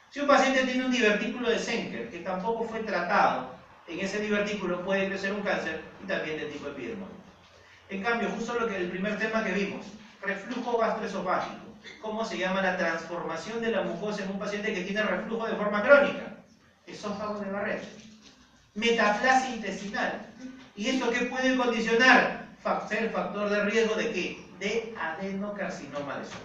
Si un paciente tiene un divertículo de Senker que tampoco fue tratado, en ese divertículo puede crecer un cáncer y también de tipo epidermoide. En cambio, justo el primer tema que vimos, reflujo gastroesofágico. ¿Cómo se llama la transformación de la mucosa en un paciente que tiene reflujo de forma crónica? Esófago de Barrett. Metaplasia intestinal. ¿Y esto qué puede condicionar? Ser factor de riesgo de ¿qué? De adenocarcinoma de esófago.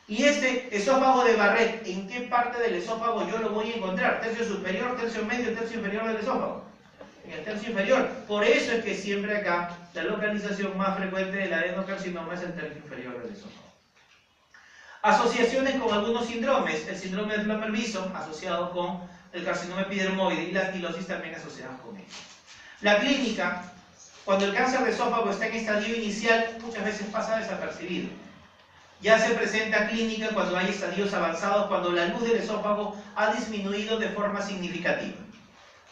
Y este esófago de Barrett, ¿en qué parte del esófago yo lo voy a encontrar? ¿Tercio superior, tercio medio, tercio inferior del esófago? En el tercio inferior. Por eso es que siempre acá la localización más frecuente del adenocarcinoma es el tercio inferior del esófago. Asociaciones con algunos síndromes. El síndrome de Plummer-Bison asociado con el carcinoma epidermoide y la estilosis también asociadas con ello. La clínica, cuando el cáncer de esófago está en estadio inicial, muchas veces pasa desapercibido. Ya se presenta clínica cuando hay estadios avanzados, cuando la luz del esófago ha disminuido de forma significativa.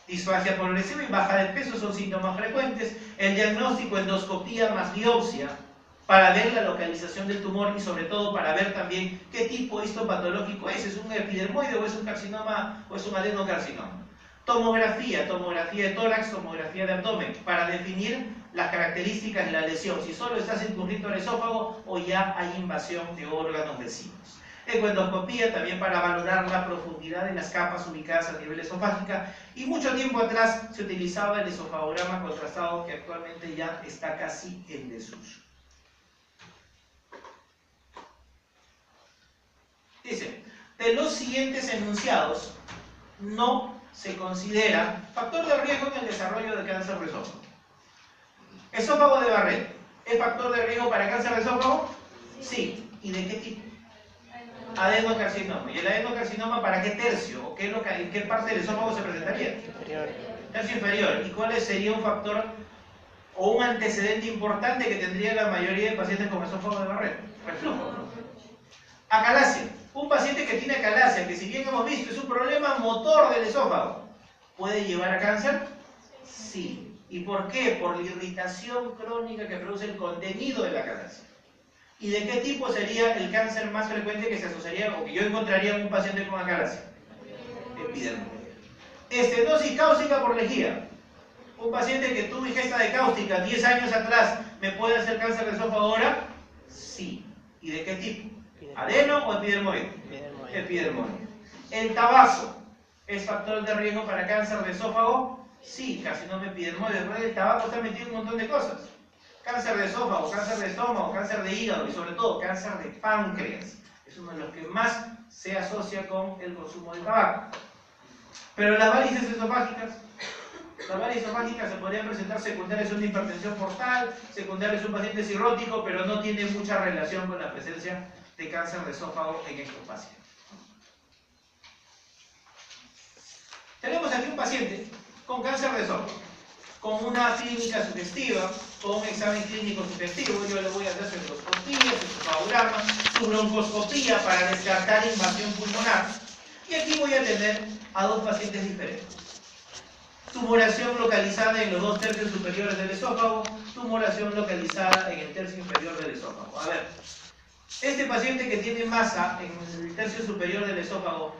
Disfagia progresiva y baja de peso son síntomas frecuentes. El diagnóstico, endoscopía más biopsia, para ver la localización del tumor y sobre todo para ver también qué tipo histopatológico es un epidermoide o es un carcinoma o es un adenocarcinoma. Tomografía de tórax, tomografía de abdomen, para definir las características de la lesión, si solo está circunscrito al esófago o ya hay invasión de órganos vecinos. Ecoendoscopía también para valorar la profundidad de las capas ubicadas a nivel esofágica, y mucho tiempo atrás se utilizaba el esofagograma contrastado, que actualmente ya está casi en desuso. Dice, de los siguientes enunciados no se considera factor de riesgo en el desarrollo de cáncer de esófago. Esófago de Barrett, ¿es factor de riesgo para cáncer de esófago? Sí. ¿Y de qué tipo? Adenocarcinoma. ¿Y el adenocarcinoma para qué tercio? ¿O en qué parte del esófago se presentaría? Inferior. Tercio inferior. ¿Y cuál sería un factor o un antecedente importante que tendría la mayoría de pacientes con esófago de Barrett? Reflujo. Acalasia. Un paciente que tiene acalasia, que si bien hemos visto es un problema motor del esófago, ¿puede llevar a cáncer? Sí. ¿Y por qué? Por la irritación crónica que produce el contenido de la acalasia. ¿Y de qué tipo sería el cáncer más frecuente que se asociaría o que yo encontraría en un paciente con acalasia? Epidermoide. Estenosis cáustica por lejía. Un paciente que tuvo ingesta de cáustica 10 años atrás, ¿me puede hacer cáncer de esófago ahora? Sí. ¿Y de qué tipo? ¿Adeno o epidermoide? Epidermoide. ¿El tabaco es factor de riesgo para cáncer de esófago? Sí, carcinoma epidermoide. Después del tabaco está metido un montón de cosas. Cáncer de esófago, cáncer de estómago, cáncer de hígado y sobre todo cáncer de páncreas. Es uno de los que más se asocia con el consumo de tabaco. Pero las varices esofágicas se podrían presentar secundarias a una hipertensión portal, secundarias a un paciente cirrótico, pero no tiene mucha relación con la presencia de cáncer de esófago en estos pacientes. Tenemos aquí un paciente con cáncer de esófago, con una clínica sugestiva, con un examen clínico sugestivo. Yo le voy a hacer endoscopía, esofagograma, su broncoscopía para descartar invasión pulmonar. Y aquí voy a tener a dos pacientes diferentes. Tumoración localizada en los 2 tercios superiores del esófago, tumoración localizada en el tercio inferior del esófago. A ver, este paciente que tiene masa en el tercio superior del esófago,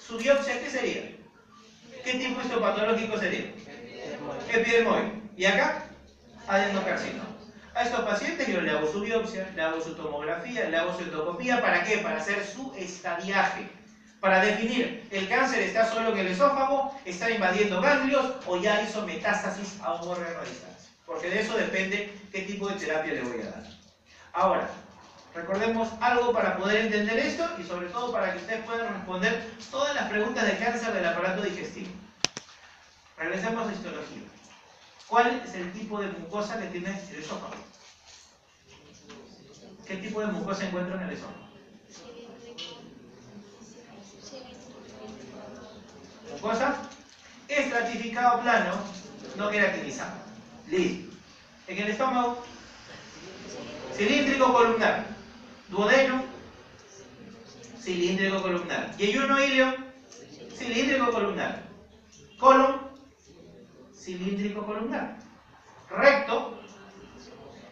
¿su biopsia qué sería? ¿Qué tipo histopatológico sería? Epidermoide. ¿Y acá? Adenocarcinoma. A estos pacientes yo le hago su biopsia, le hago su tomografía, le hago su endoscopía. ¿Para qué? Para hacer su estadiaje. Para definir, ¿el cáncer está solo en el esófago, está invadiendo ganglios o ya hizo metástasis a un órgano a distancia? Porque de eso depende qué tipo de terapia le voy a dar. Ahora, recordemos algo para poder entender esto y sobre todo para que ustedes puedan responder todas las preguntas de cáncer del aparato digestivo. Regresemos a histología. ¿Cuál es el tipo de mucosa que tiene el esófago? ¿Qué tipo de mucosa encuentra en el esófago? Mucosa estratificado plano, no queratinizado. Listo. En el estómago, cilíndrico columnar. Duodeno, cilíndrico columnar. Yeyuno ilio, cilíndrico columnar. Colon, cilíndrico columnar. Recto,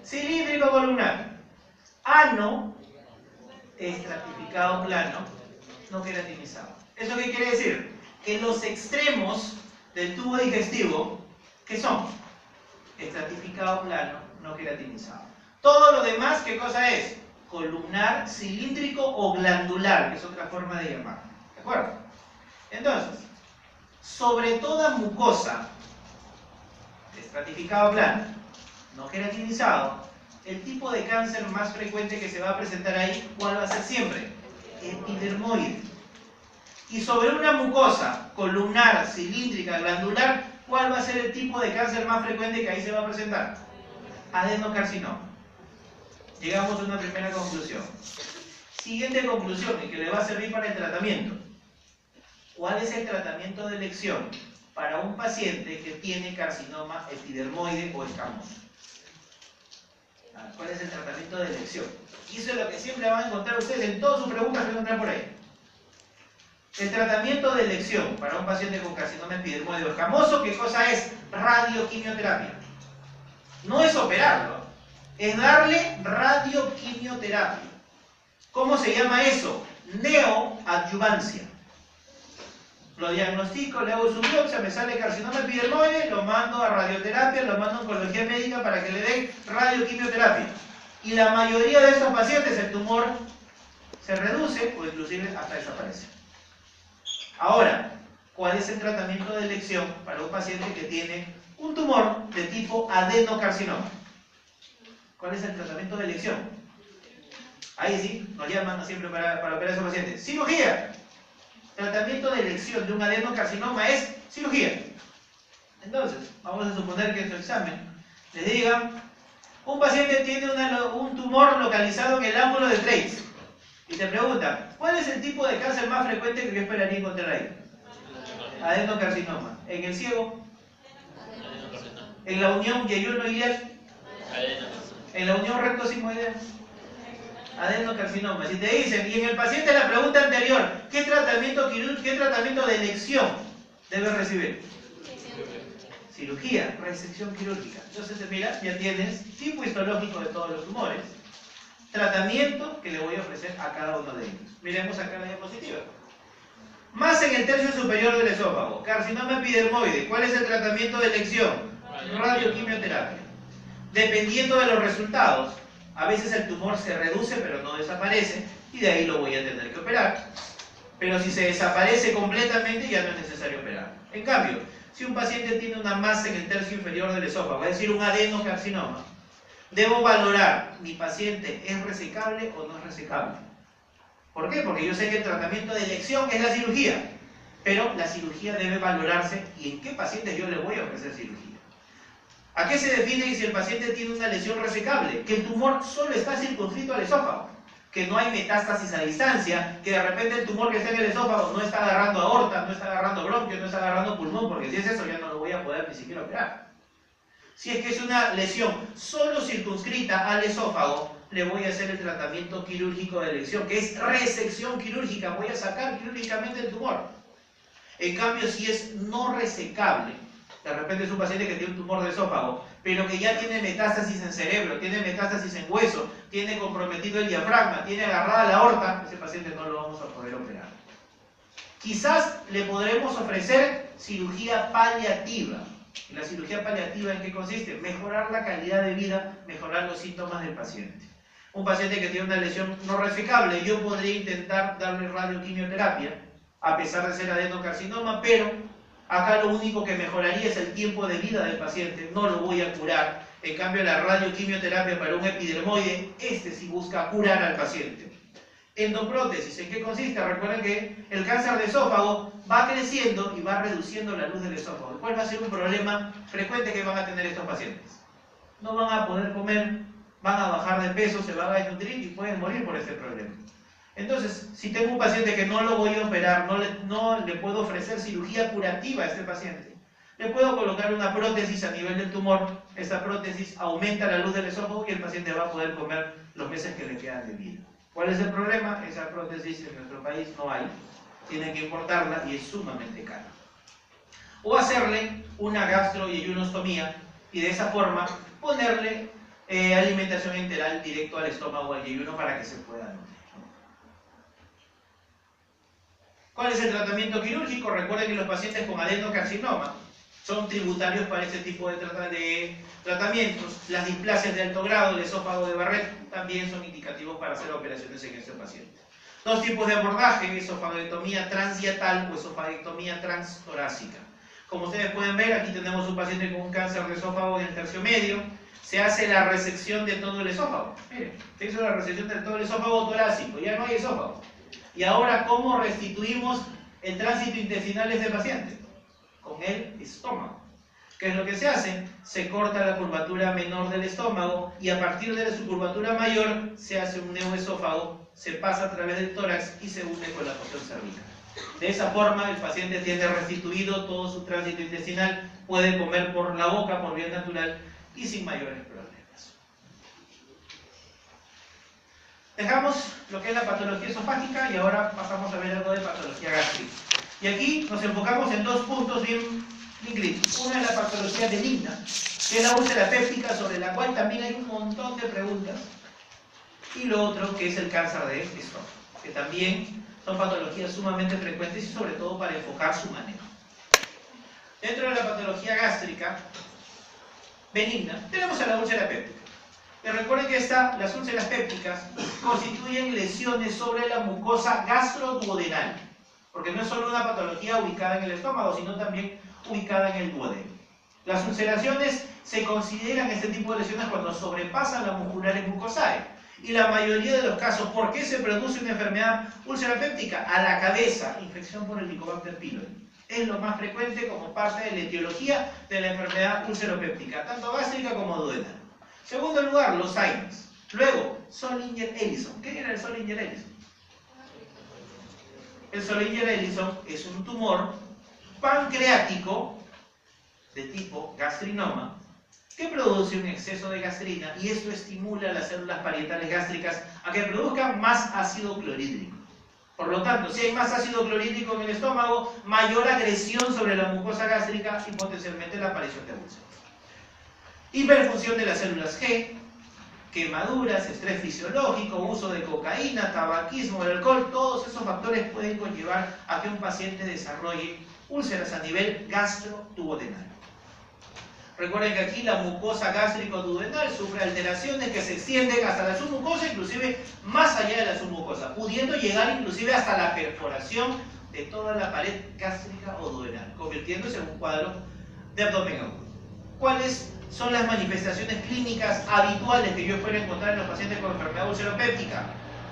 cilíndrico columnar. Ano, estratificado plano, no queratinizado. ¿Eso qué quiere decir? Que los extremos del tubo digestivo, ¿qué son? Estratificado plano, no queratinizado. Todo lo demás, ¿qué cosa es? Columnar, cilíndrico o glandular, que es otra forma de llamarlo. ¿De acuerdo? Entonces, sobre toda mucosa, estratificado plano, no queratinizado, el tipo de cáncer más frecuente que se va a presentar ahí, ¿cuál va a ser siempre? Epidermoide. Y sobre una mucosa columnar, cilíndrica, glandular, ¿cuál va a ser el tipo de cáncer más frecuente que ahí se va a presentar? Adenocarcinoma. Llegamos a una primera conclusión. Siguiente conclusión, y que le va a servir para el tratamiento. ¿Cuál es el tratamiento de elección para un paciente que tiene carcinoma epidermoide o escamoso? ¿Cuál es el tratamiento de elección? Y eso es lo que siempre van a encontrar ustedes en todas sus preguntas que van a encontrar por ahí. El tratamiento de elección para un paciente con carcinoma epidermoide o escamoso, ¿qué cosa es? Radioquimioterapia. No es operarlo, es darle radioquimioterapia. ¿Cómo se llama eso? Neoadyuvancia. Lo diagnostico, le hago su biopsia, me sale carcinoma epidermoide, lo mando a radioterapia, lo mando a oncología médica para que le den radioquimioterapia. Y la mayoría de estos pacientes el tumor se reduce o inclusive hasta desaparece. Ahora, ¿cuál es el tratamiento de elección para un paciente que tiene un tumor de tipo adenocarcinoma? ¿Cuál es el tratamiento de elección? Ahí sí, nos llaman siempre para operar a esos pacientes. ¡Cirugía! Tratamiento de elección de un adenocarcinoma es cirugía. Entonces, vamos a suponer que en su examen les digan, un paciente tiene un tumor localizado en el ángulo de Treitz. Y te preguntan, ¿cuál es el tipo de cáncer más frecuente que yo esperaría encontrar ahí? Adenocarcinoma. ¿En el ciego? ¿En la unión yeyuno iliac? ¿En la unión recto-sigmoidea? Adenocarcinoma. Si te dicen, y en el paciente la pregunta anterior, ¿qué tratamiento de elección debe recibir? Cirugía, resección quirúrgica. Entonces, mira, ya tienes tipo histológico de todos los tumores, tratamiento que le voy a ofrecer a cada uno de ellos. Miremos acá la diapositiva. Más en el tercio superior del esófago, carcinoma epidermoide. ¿Cuál es el tratamiento de elección? Radioquimioterapia. Dependiendo de los resultados, a veces el tumor se reduce pero no desaparece y de ahí lo voy a tener que operar. Pero si se desaparece completamente ya no es necesario operar. En cambio, si un paciente tiene una masa en el tercio inferior del esófago, es decir, un adenocarcinoma, debo valorar, ¿mi paciente es resecable o no es resecable? ¿Por qué? Porque yo sé que el tratamiento de elección es la cirugía, pero la cirugía debe valorarse y en qué pacientes yo le voy a ofrecer cirugía. ¿A qué se define si el paciente tiene una lesión resecable? Que el tumor solo está circunscrito al esófago, que no hay metástasis a distancia, que de repente el tumor que está en el esófago no está agarrando aorta, no está agarrando bronquio, no está agarrando pulmón, porque si es eso ya no lo voy a poder ni siquiera operar. Si es que es una lesión solo circunscrita al esófago, le voy a hacer el tratamiento quirúrgico de elección, que es resección quirúrgica, voy a sacar quirúrgicamente el tumor. En cambio, si es no resecable, de repente es un paciente que tiene un tumor de esófago, pero que ya tiene metástasis en cerebro, tiene metástasis en hueso, tiene comprometido el diafragma, tiene agarrada la aorta, ese paciente no lo vamos a poder operar. Quizás le podremos ofrecer cirugía paliativa. ¿Y la cirugía paliativa en qué consiste? Mejorar la calidad de vida, mejorar los síntomas del paciente. Un paciente que tiene una lesión no resecable, yo podría intentar darle radioquimioterapia, a pesar de ser adenocarcinoma, pero Acá lo único que mejoraría es el tiempo de vida del paciente, no lo voy a curar. En cambio, la radioquimioterapia para un epidermoide, sí busca curar al paciente. Endoprótesis, ¿en qué consiste? Recuerden que el cáncer de esófago va creciendo y va reduciendo la luz del esófago. ¿Cuál va a ser un problema frecuente que van a tener estos pacientes? No van a poder comer, van a bajar de peso, se van a desnutrir y pueden morir por este problema. Entonces, si tengo un paciente que no lo voy a operar, no le puedo ofrecer cirugía curativa a este paciente, le puedo colocar una prótesis a nivel del tumor. Esta prótesis aumenta la luz del esófago y el paciente va a poder comer los meses que le quedan de vida. ¿Cuál es el problema? Esa prótesis en nuestro país no hay. Tienen que importarla y es sumamente cara. O hacerle una gastroyeyunostomía y de esa forma ponerle alimentación enteral directo al estómago, al yeyuno, para que se pueda nutrir. ¿Cuál es el tratamiento quirúrgico? Recuerden que los pacientes con adenocarcinoma son tributarios para este tipo de tratamientos. Las displasias de alto grado, el esófago de Barrett, también son indicativos para hacer operaciones en este paciente. Dos tipos de abordaje: esofagoectomía transdietal o esofagoectomía transtorácica. Como ustedes pueden ver, aquí tenemos un paciente con un cáncer de esófago en el tercio medio. Se hace la resección de todo el esófago. Miren, se hizo la resección de todo el esófago torácico, ya no hay esófago. Y ahora, ¿cómo restituimos el tránsito intestinal de este paciente? Con el estómago. ¿Qué es lo que se hace? Se corta la curvatura menor del estómago y a partir de su curvatura mayor se hace un neoesófago, se pasa a través del tórax y se une con la porción cervical. De esa forma el paciente tiene restituido todo su tránsito intestinal, puede comer por la boca, por vía natural y sin mayores problemas. Dejamos lo que es la patología esofágica y ahora pasamos a ver algo de patología gástrica. Y aquí nos enfocamos en dos puntos bien críticos. Una es la patología benigna, que es la úlcera péptica, sobre la cual también hay un montón de preguntas. Y lo otro, que es el cáncer de estómago, que también son patologías sumamente frecuentes y sobre todo para enfocar su manejo. Dentro de la patología gástrica benigna tenemos a la úlcera péptica. Y recuerden que las úlceras pépticas constituyen lesiones sobre la mucosa gastroduodenal, porque no es solo una patología ubicada en el estómago, sino también ubicada en el duodeno. Las ulceraciones se consideran este tipo de lesiones cuando sobrepasan las musculares mucosae. Y la mayoría de los casos, ¿por qué se produce una enfermedad úlcera péptica? A la cabeza, infección por el Helicobacter pylori. Es lo más frecuente como parte de la etiología de la enfermedad úlcero-péptica, tanto gástrica como duodenal. Segundo lugar, los sinus. Luego, Zollinger-Ellison. ¿Qué era el Zollinger-Ellison? El Zollinger-Ellison es un tumor pancreático de tipo gastrinoma que produce un exceso de gastrina y esto estimula a las células parietales gástricas a que produzcan más ácido clorhídrico. Por lo tanto, si hay más ácido clorhídrico en el estómago, mayor agresión sobre la mucosa gástrica y potencialmente la aparición de úlceras. Hiperfunción de las células G, quemaduras, estrés fisiológico, uso de cocaína, tabaquismo, el alcohol, todos esos factores pueden conllevar a que un paciente desarrolle úlceras a nivel gastroduodenal. Recuerden que aquí la mucosa gástrico-duodenal sufre alteraciones que se extienden hasta la submucosa, inclusive más allá de la submucosa, pudiendo llegar inclusive hasta la perforación de toda la pared gástrica o duodenal, convirtiéndose en un cuadro de abdomen agudo. ¿Cuáles son las manifestaciones clínicas habituales que yo puedo encontrar en los pacientes con enfermedad ulceropéptica?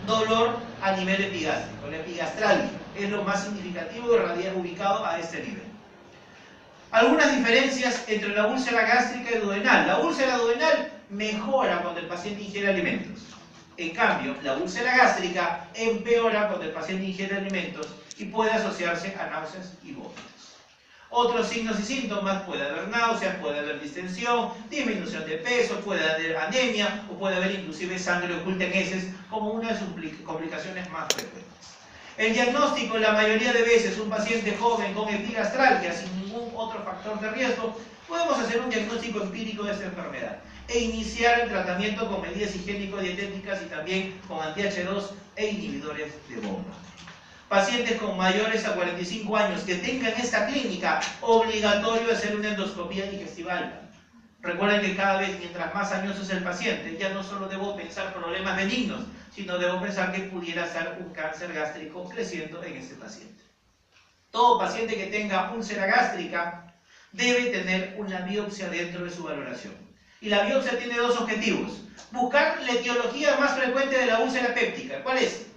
Dolor a nivel epigástrico, la epigastralia es lo más significativo y ubicado a este nivel. Algunas diferencias entre la úlcera gástrica y duodenal. La úlcera duodenal mejora cuando el paciente ingiere alimentos. En cambio, la úlcera gástrica empeora cuando el paciente ingiere alimentos y puede asociarse a náuseas y vómitos. Otros signos y síntomas: puede haber náuseas, puede haber distensión, disminución de peso, puede haber anemia o puede haber inclusive sangre oculta en heces como una de sus complicaciones más frecuentes. El diagnóstico, la mayoría de veces, un paciente joven con epigastralgia sin ningún otro factor de riesgo, podemos hacer un diagnóstico empírico de esta enfermedad e iniciar el tratamiento con medidas higiénico-dietéticas y también con anti-H2 e inhibidores de bomba. Pacientes con mayores a 45 años que tengan esta clínica, obligatorio hacer una endoscopía digestival. Recuerden que cada vez, mientras más añoso es el paciente, ya no solo debo pensar problemas benignos, sino debo pensar que pudiera ser un cáncer gástrico creciendo en este paciente. Todo paciente que tenga úlcera gástrica debe tener una biopsia dentro de su valoración. Y la biopsia tiene dos objetivos. Buscar la etiología más frecuente de la úlcera péptica. ¿Cuál es?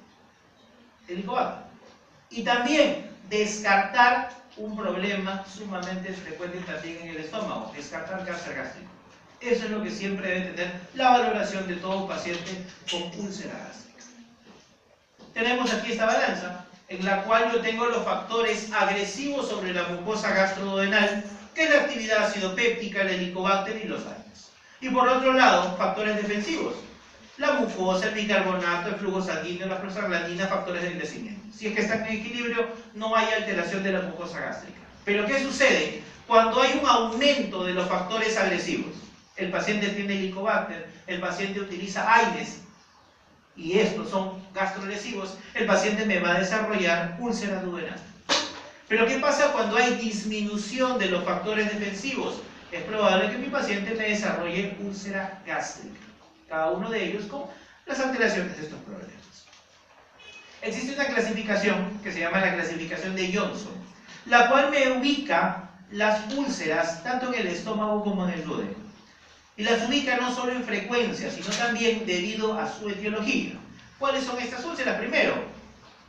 Helicobacter. Y también descartar un problema sumamente frecuente también en el estómago, descartar cáncer gástrico. Eso es lo que siempre debe tener la valoración de todo paciente con úlcera gástrica. Tenemos aquí esta balanza, en la cual yo tengo los factores agresivos sobre la mucosa gastroduodenal, que es la actividad ácido péptica, el helicobacter y los AINES. Y por otro lado, factores defensivos. La mucosa, el bicarbonato, el flujo sanguíneo, la prostaglandina, factores de crecimiento. Si es que están en equilibrio, no hay alteración de la mucosa gástrica. Pero ¿qué sucede? Cuando hay un aumento de los factores agresivos, el paciente tiene helicobacter, el paciente utiliza AINES, y estos son gastroagresivos, el paciente me va a desarrollar úlcera duodenal. Pero ¿qué pasa cuando hay disminución de los factores defensivos? Es probable que mi paciente me desarrolle úlcera gástrica. Cada uno de ellos con las alteraciones de estos problemas. Existe una clasificación que se llama la clasificación de Johnson, la cual me ubica las úlceras tanto en el estómago como en el duodeno. Y las ubica no solo en frecuencia, sino también debido a su etiología. ¿Cuáles son estas úlceras? Primero,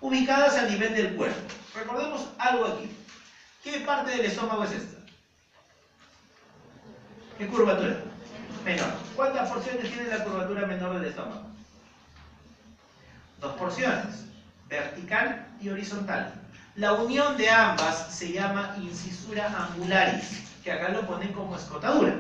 ubicadas a nivel del cuerpo. Recordemos algo aquí. ¿Qué parte del estómago es esta? ¿Qué curvatura? Menor. ¿Cuántas porciones tiene la curvatura menor del estómago? 2 porciones, vertical y horizontal. La unión de ambas se llama incisura angularis, que acá lo ponen como escotadura.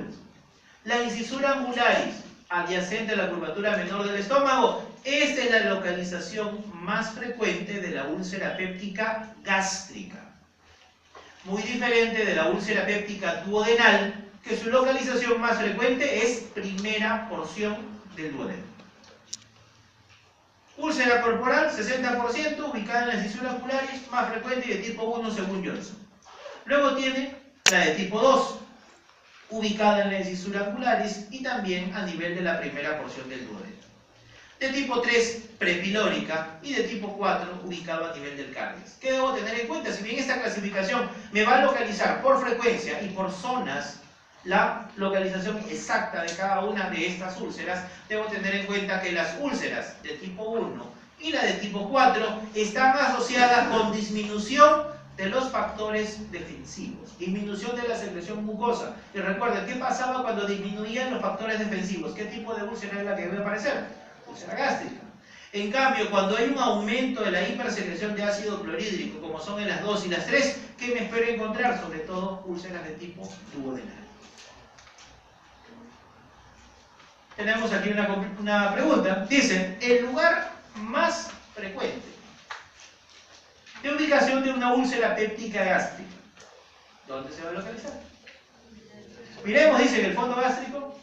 La incisura angularis, adyacente a la curvatura menor del estómago, esta es la localización más frecuente de la úlcera péptica gástrica. Muy diferente de la úlcera péptica duodenal, que su localización más frecuente es primera porción del duodeno. Úlcera corporal, 60%, ubicada en la incisura angularis, más frecuente y de tipo 1 según Johnson. Luego tiene la de tipo 2, ubicada en la incisura angularis y también a nivel de la primera porción del duodeno. De tipo 3, prepilórica, y de tipo 4, ubicado a nivel del cardias. ¿Qué debo tener en cuenta? Si bien esta clasificación me va a localizar por frecuencia y por zonas la localización exacta de cada una de estas úlceras, debo tener en cuenta que las úlceras de tipo 1 y la de tipo 4 están asociadas con disminución de los factores defensivos, disminución de la secreción mucosa. Y recuerden, ¿qué pasaba cuando disminuían los factores defensivos? ¿Qué tipo de úlcera es la que debe aparecer? Úlcera gástrica. En cambio, cuando hay un aumento de la hipersecreción de ácido clorhídrico, como son en las 2 y las 3, ¿qué me espero encontrar? Sobre todo úlceras de tipo duodenal. Tenemos aquí una pregunta. Dice, el lugar más frecuente de ubicación de una úlcera péptica gástrica, ¿dónde se va a localizar? Miremos, dice, en el fondo gástrico,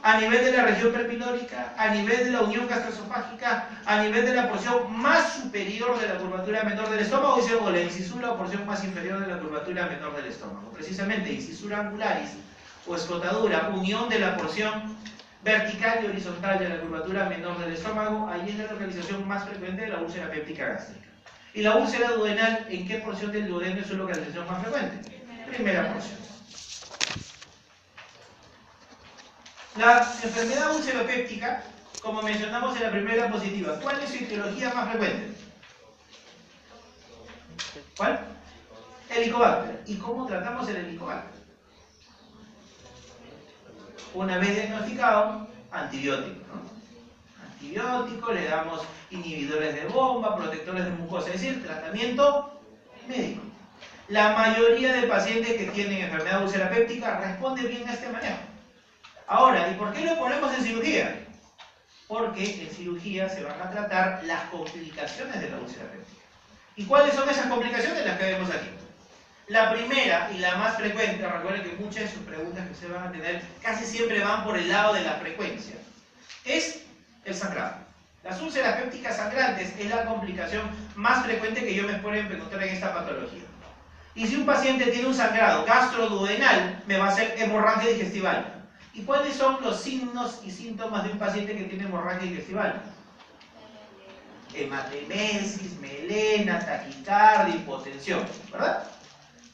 a nivel de la región prepilórica, a nivel de la unión gastroesofágica, a nivel de la porción más superior de la curvatura menor del estómago, dice, o la incisura o porción más inferior de la curvatura menor del estómago. Precisamente, incisura angularis o escotadura, unión de la porción vertical y horizontal de la curvatura menor del estómago, ahí es la localización más frecuente de la úlcera péptica gástrica. ¿Y la úlcera duodenal, en qué porción del duodeno es su localización más frecuente? Primera porción. La enfermedad ulceropéptica, como mencionamos en la primera diapositiva, ¿cuál es su etiología más frecuente? ¿Cuál? Helicobacter. ¿Y cómo tratamos el helicobacter? Una vez diagnosticado, antibiótico, ¿no? Antibiótico, le damos inhibidores de bomba, protectores de mucosa, es decir, tratamiento médico. La mayoría de pacientes que tienen enfermedad ulcerapéptica responde bien a este manejo. Ahora, ¿y por qué lo ponemos en cirugía? Porque en cirugía se van a tratar las complicaciones de la ulcerapéptica. ¿Y cuáles son esas complicaciones? Las que vemos aquí. La primera y la más frecuente, recuerden que muchas de sus preguntas que se van a tener casi siempre van por el lado de la frecuencia, es el sangrado. Las úlceras pépticas sangrantes es la complicación más frecuente que yo me puedo encontrar en esta patología. Y si un paciente tiene un sangrado gastroduodenal, me va a hacer hemorragia digestival. ¿Y cuáles son los signos y síntomas de un paciente que tiene hemorragia digestival? hematemesis, melena, taquicardia, hipotensión, ¿verdad?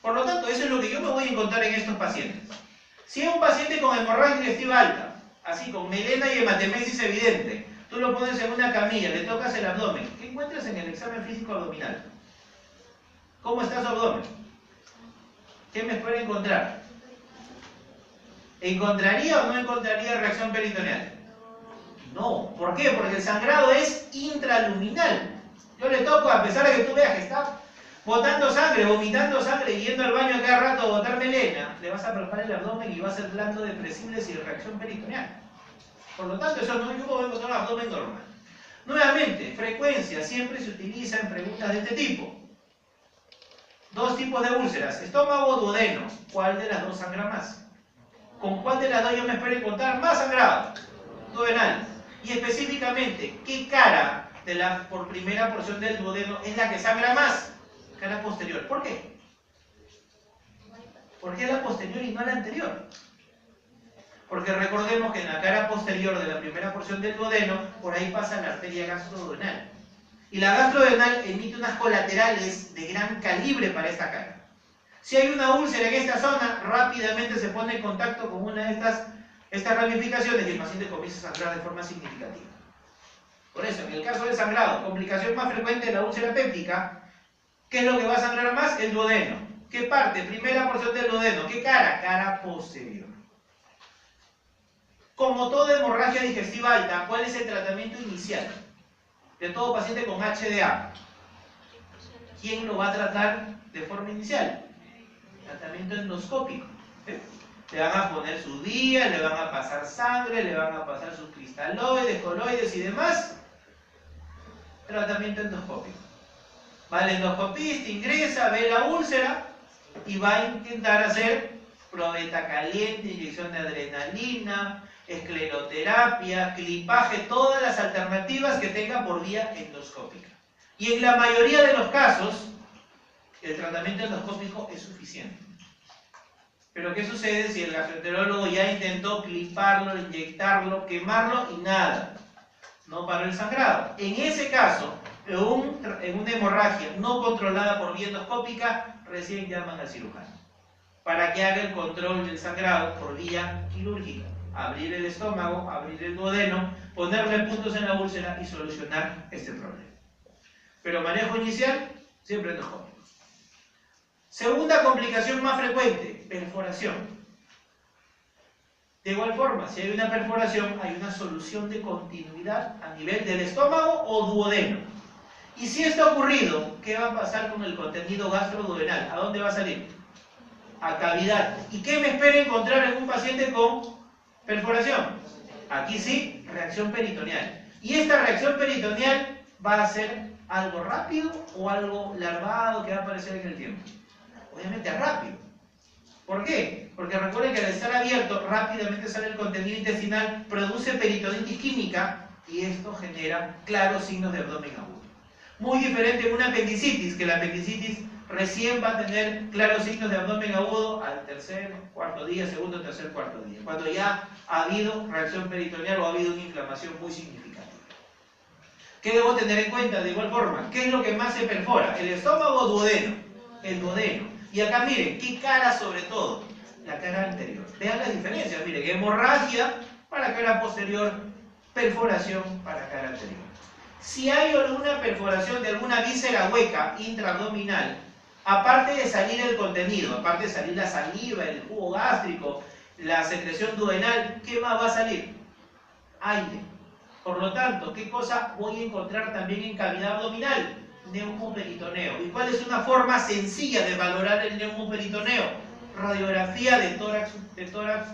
Por lo tanto, eso es lo que yo me voy a encontrar en estos pacientes. Si es un paciente con hemorragia digestiva alta, así con melena y hematemesis evidente, tú lo pones en una camilla, le tocas el abdomen, ¿qué encuentras en el examen físico abdominal? ¿Cómo está su abdomen? ¿Qué me espera encontrar? ¿Encontraría o no encontraría reacción peritoneal? No. ¿Por qué? Porque el sangrado es intraluminal. Yo le toco, a pesar de que tú veas que está botando sangre, vomitando sangre y yendo al baño a cada rato a botar melena, le vas a palpar el abdomen y va a ser blando, depresible sin reacción peritoneal. Por lo tanto, eso no es como encontrar un abdomen normal. Nuevamente, frecuencia siempre se utiliza en preguntas de este tipo. Dos tipos de úlceras, estómago o duodeno. ¿Cuál de las dos sangra más? ¿Con cuál de las dos yo me espero encontrar más sangrado? Duodenal. Y específicamente, ¿qué cara de la por primera porción del duodeno es la que sangra más? Cara posterior. ¿Por qué? ¿Por qué la posterior y no la anterior? Porque recordemos que en la cara posterior de la primera porción del duodeno, por ahí pasa la arteria gastroduodenal. Y la gastroduodenal emite unas colaterales de gran calibre para esta cara. Si hay una úlcera en esta zona, rápidamente se pone en contacto con una de estas ramificaciones y el paciente comienza a sangrar de forma significativa. Por eso, en el caso del sangrado, complicación más frecuente de la úlcera péptica, ¿qué es lo que va a sangrar más? El duodeno. ¿Qué parte? Primera porción del duodeno. ¿Qué cara? Cara posterior. Como toda hemorragia digestiva alta, ¿cuál es el tratamiento inicial de todo paciente con HDA? ¿Quién lo va a tratar de forma inicial? Tratamiento endoscópico. ¿Sí? Le van a poner su día, le van a pasar sangre, le van a pasar sus cristaloides, coloides y demás. Tratamiento endoscópico. Va el endoscopista, ingresa, ve la úlcera y va a intentar hacer probeta caliente, inyección de adrenalina, escleroterapia, clipaje, todas las alternativas que tenga por vía endoscópica. Y en la mayoría de los casos, el tratamiento endoscópico es suficiente. Pero ¿qué sucede si el gastroenterólogo ya intentó cliparlo, inyectarlo, quemarlo y nada? No paró el sangrado. En ese caso, en una hemorragia no controlada por vía endoscópica, recién llaman al cirujano para que haga el control del sangrado por vía quirúrgica. Abrir el estómago, abrir el duodeno, ponerle puntos en la úlcera y solucionar este problema. Pero manejo inicial, siempre endoscópico. Segunda complicación más frecuente, perforación. De igual forma, si hay una perforación, hay una solución de continuidad a nivel del estómago o duodeno. Y si esto ha ocurrido, ¿qué va a pasar con el contenido gastroduodenal? ¿A dónde va a salir? A cavidad. ¿Y qué me espera encontrar en un paciente con perforación? Aquí sí, reacción peritoneal. ¿Y esta reacción peritoneal va a ser algo rápido o algo larvado que va a aparecer en el tiempo? Obviamente rápido. ¿Por qué? Porque recuerden que al estar abierto rápidamente sale el contenido intestinal, produce peritonitis química y esto genera claros signos de abdomen agudo. Muy diferente en una apendicitis, que la apendicitis recién va a tener claros signos de abdomen agudo al tercer, cuarto día, segundo, tercer, cuarto día, cuando ya ha habido reacción peritoneal o ha habido una inflamación muy significativa. ¿Qué debo tener en cuenta? De igual forma, ¿qué es lo que más se perfora? ¿El estómago o duodeno? El duodeno. Y acá miren, ¿qué cara sobre todo? La cara anterior. Vean las diferencias, miren, hemorragia para cara posterior, perforación para cara anterior. Si hay alguna perforación de alguna víscera hueca intraabdominal, aparte de salir el contenido, aparte de salir la saliva, el jugo gástrico, la secreción duodenal, ¿qué más va a salir? Aire. Por lo tanto, ¿qué cosa voy a encontrar también en cavidad abdominal? Neumoperitoneo. ¿Y cuál es una forma sencilla de valorar el neumoperitoneo? Radiografía de tórax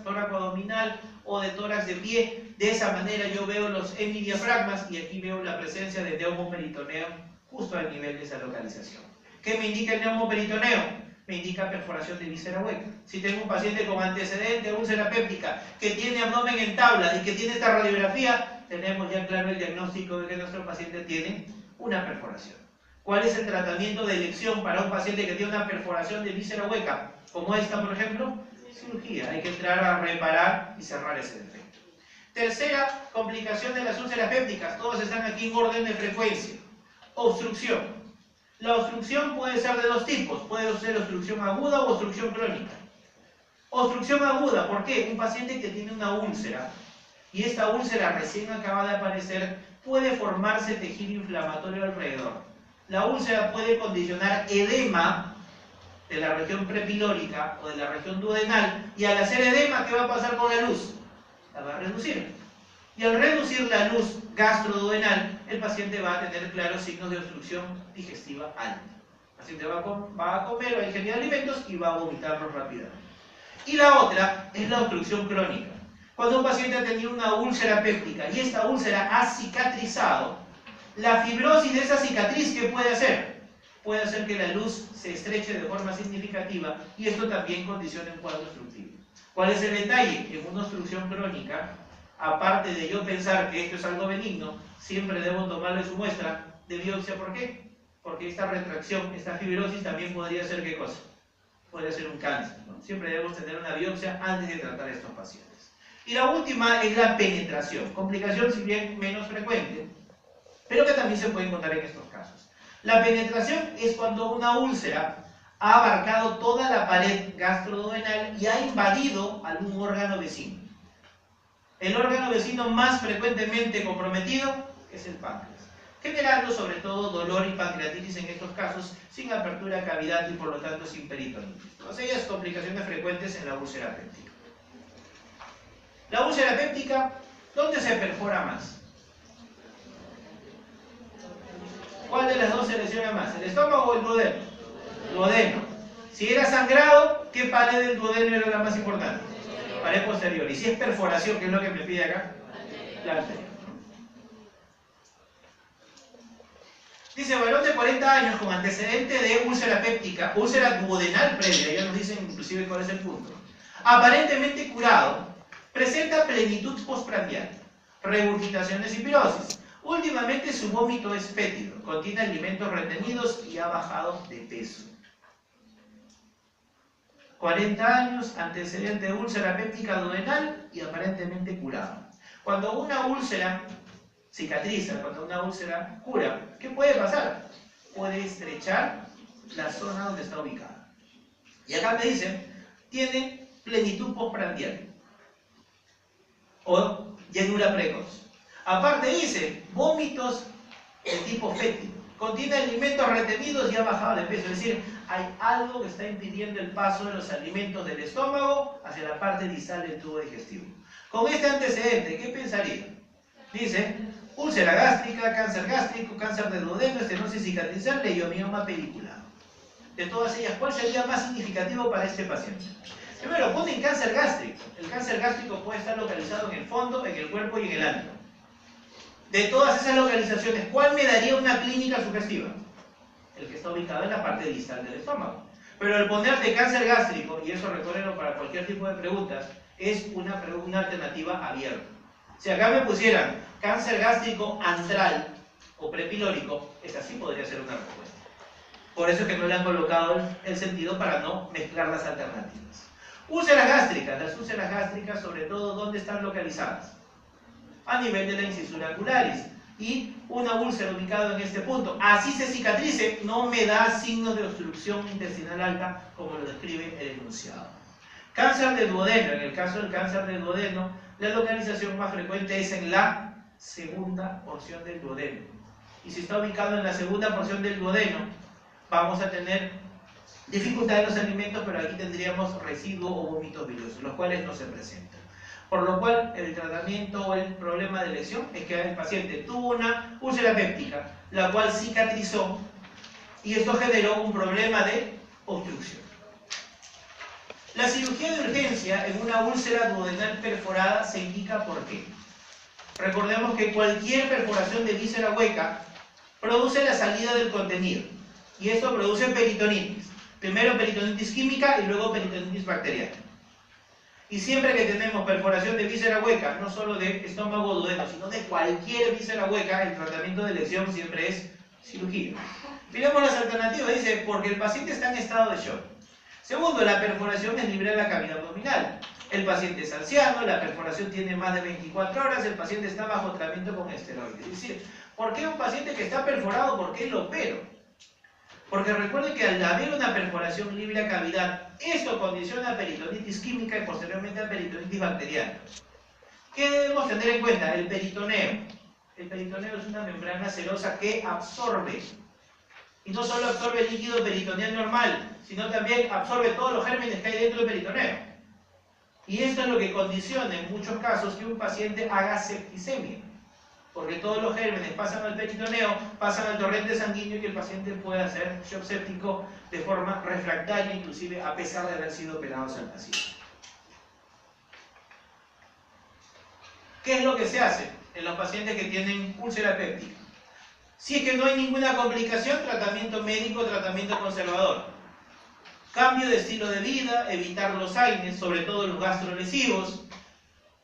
abdominal o de tórax de pie. De esa manera yo veo los hemidiafragmas y aquí veo la presencia de neumoperitoneo justo al nivel de esa localización. ¿Qué me indica el neumoperitoneo? Me indica perforación de víscera hueca. Si tengo un paciente con antecedente de úlcera péptica que tiene abdomen en tabla y que tiene esta radiografía, tenemos ya claro el diagnóstico de que nuestro paciente tiene una perforación. ¿Cuál es el tratamiento de elección para un paciente que tiene una perforación de víscera hueca? Como esta, por ejemplo, cirugía. Hay que entrar a reparar y cerrar ese defecto. Tercera complicación de las úlceras pépticas. Todos están aquí en orden de frecuencia. Obstrucción. La obstrucción puede ser de dos tipos. Puede ser obstrucción aguda o obstrucción crónica. Obstrucción aguda, ¿por qué? Un paciente que tiene una úlcera y esta úlcera recién acaba de aparecer, puede formarse tejido inflamatorio alrededor. La úlcera puede condicionar edema de la región prepilórica o de la región duodenal, y al hacer edema, ¿qué va a pasar con la luz? La va a reducir. Y al reducir la luz gastroduodenal, el paciente va a tener claros signos de obstrucción digestiva alta. El paciente va a comer, va a ingerir alimentos y va a vomitarlos rápidamente. Y la otra es la obstrucción crónica. Cuando un paciente ha tenido una úlcera péptica y esta úlcera ha cicatrizado, la fibrosis de esa cicatriz, ¿qué puede hacer? Puede hacer que la luz se estreche de forma significativa y esto también condiciona un cuadro obstructivo. ¿Cuál es el detalle? En una obstrucción crónica, aparte de yo pensar que esto es algo benigno, siempre debo tomarle su muestra de biopsia. ¿Por qué? Porque esta retracción, esta fibrosis también podría ser ¿qué cosa? Podría ser un cáncer, ¿no? Siempre debemos tener una biopsia antes de tratar a estos pacientes. Y la última es la penetración, complicación si bien menos frecuente, pero que también se puede encontrar en estos casos. La penetración es cuando una úlcera ha abarcado toda la pared gastroduodenal y ha invadido algún órgano vecino. El órgano vecino más frecuentemente comprometido es el páncreas, generando sobre todo dolor y pancreatitis en estos casos, sin apertura de cavidad y por lo tanto sin peritonitis. Todas ellas complicaciones frecuentes en la úlcera péptica. La úlcera péptica, ¿dónde se perfora más? ¿Cuál de las dos se lesiona más? ¿El estómago o el duodeno? Duodeno. Si era sangrado, ¿qué pared del duodeno era la más importante? Pared posterior. Y si es perforación, ¿qué es lo que me pide acá? La anterior. Dice, varón de 40 años con antecedente de úlcera péptica, úlcera duodenal previa, ya nos dicen inclusive cuál es el punto, aparentemente curado, presenta plenitud postprandial, regurgitaciones y pirosis. Últimamente su vómito es fétido, contiene alimentos retenidos y ha bajado de peso. 40 años, antecedente de úlcera péptica duodenal y aparentemente curado. Cuando una úlcera cicatriza, cuando una úlcera cura, ¿qué puede pasar? Puede estrechar la zona donde está ubicada. Y acá me dicen, tiene plenitud postprandial o llenura precoz. Aparte dice, vómitos de tipo fétido, contiene alimentos retenidos y ha bajado de peso, es decir, hay algo que está impidiendo el paso de los alimentos del estómago hacia la parte distal del tubo digestivo. Con este antecedente, ¿qué pensaría? Dice, úlcera gástrica, cáncer gástrico, cáncer de duodeno, estenosis cicatrizal, leiomioma pediculado. De todas ellas, ¿cuál sería más significativo para este paciente? Primero, ponen cáncer gástrico. El cáncer gástrico puede estar localizado en el fondo, en el cuerpo y en el ánimo. De todas esas localizaciones, ¿cuál me daría una clínica sugestiva? El que está ubicado en la parte distal del estómago. Pero al ponerte cáncer gástrico, y eso recuérdenlo para cualquier tipo de preguntas, es una alternativa abierta. Si acá me pusieran cáncer gástrico antral o prepilórico, esa sí podría ser una respuesta. Por eso es que no le han colocado el sentido para no mezclar las alternativas. Úlceras gástricas. Las úlceras gástricas, sobre todo, ¿dónde están localizadas? A nivel de la incisura angularis. Y una úlcera ubicada en este punto, así se cicatrice, no me da signos de obstrucción intestinal alta como lo describe el enunciado. Cáncer de duodeno. En el caso del cáncer de duodeno, la localización más frecuente es en la segunda porción del duodeno. Y si está ubicado en la segunda porción del duodeno, vamos a tener dificultad en los alimentos, pero aquí tendríamos residuo o vómitos biliosos, los cuales no se presentan. Por lo cual, el tratamiento o el problema de lesión es que el paciente tuvo una úlcera péptica, la cual cicatrizó, y esto generó un problema de obstrucción. La cirugía de urgencia en una úlcera duodenal perforada se indica por qué. Recordemos que cualquier perforación de víscera hueca produce la salida del contenido, y esto produce peritonitis. Primero peritonitis química y luego peritonitis bacteriana. Y siempre que tenemos perforación de víscera hueca, no solo de estómago o duodeno, sino de cualquier víscera hueca, el tratamiento de elección siempre es cirugía. Miremos las alternativas. Dice, porque el paciente está en estado de shock. Segundo, la perforación es libre de la cavidad abdominal. El paciente es anciano, la perforación tiene más de 24 horas, el paciente está bajo tratamiento con esteroides. Es decir, ¿por qué un paciente que está perforado, por qué lo opero? Porque recuerden que al haber una perforación libre a cavidad, esto condiciona a peritonitis química y posteriormente a peritonitis bacteriana. ¿Qué debemos tener en cuenta? El peritoneo. El peritoneo es una membrana serosa que absorbe. Y no solo absorbe el líquido peritoneal normal, sino también absorbe todos los gérmenes que hay dentro del peritoneo. Y esto es lo que condiciona en muchos casos que un paciente haga septicemia. Porque todos los gérmenes pasan al peritoneo, pasan al torrente sanguíneo y el paciente puede hacer shock séptico de forma refractaria, inclusive a pesar de haber sido operados al paciente. ¿Qué es lo que se hace en los pacientes que tienen úlcera péptica? Si es que no hay ninguna complicación, tratamiento médico, tratamiento conservador. Cambio de estilo de vida, evitar los AINES, sobre todo los gastrolesivos.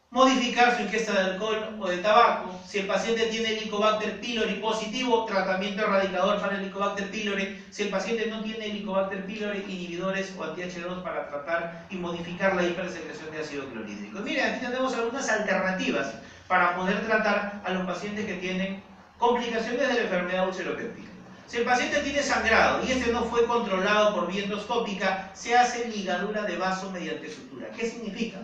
Modificar su ingesta de alcohol o de tabaco. Si el paciente tiene Helicobacter pylori positivo, tratamiento erradicador para el Helicobacter pylori. Si el paciente no tiene Helicobacter pylori, inhibidores o anti-H2 para tratar y modificar la hipersecreción de ácido clorhídrico. Miren, aquí tenemos algunas alternativas para poder tratar a los pacientes que tienen complicaciones de la enfermedad ulceropéptica. Si el paciente tiene sangrado y este no fue controlado por vía endoscópica, se hace ligadura de vaso mediante sutura. ¿Qué significa?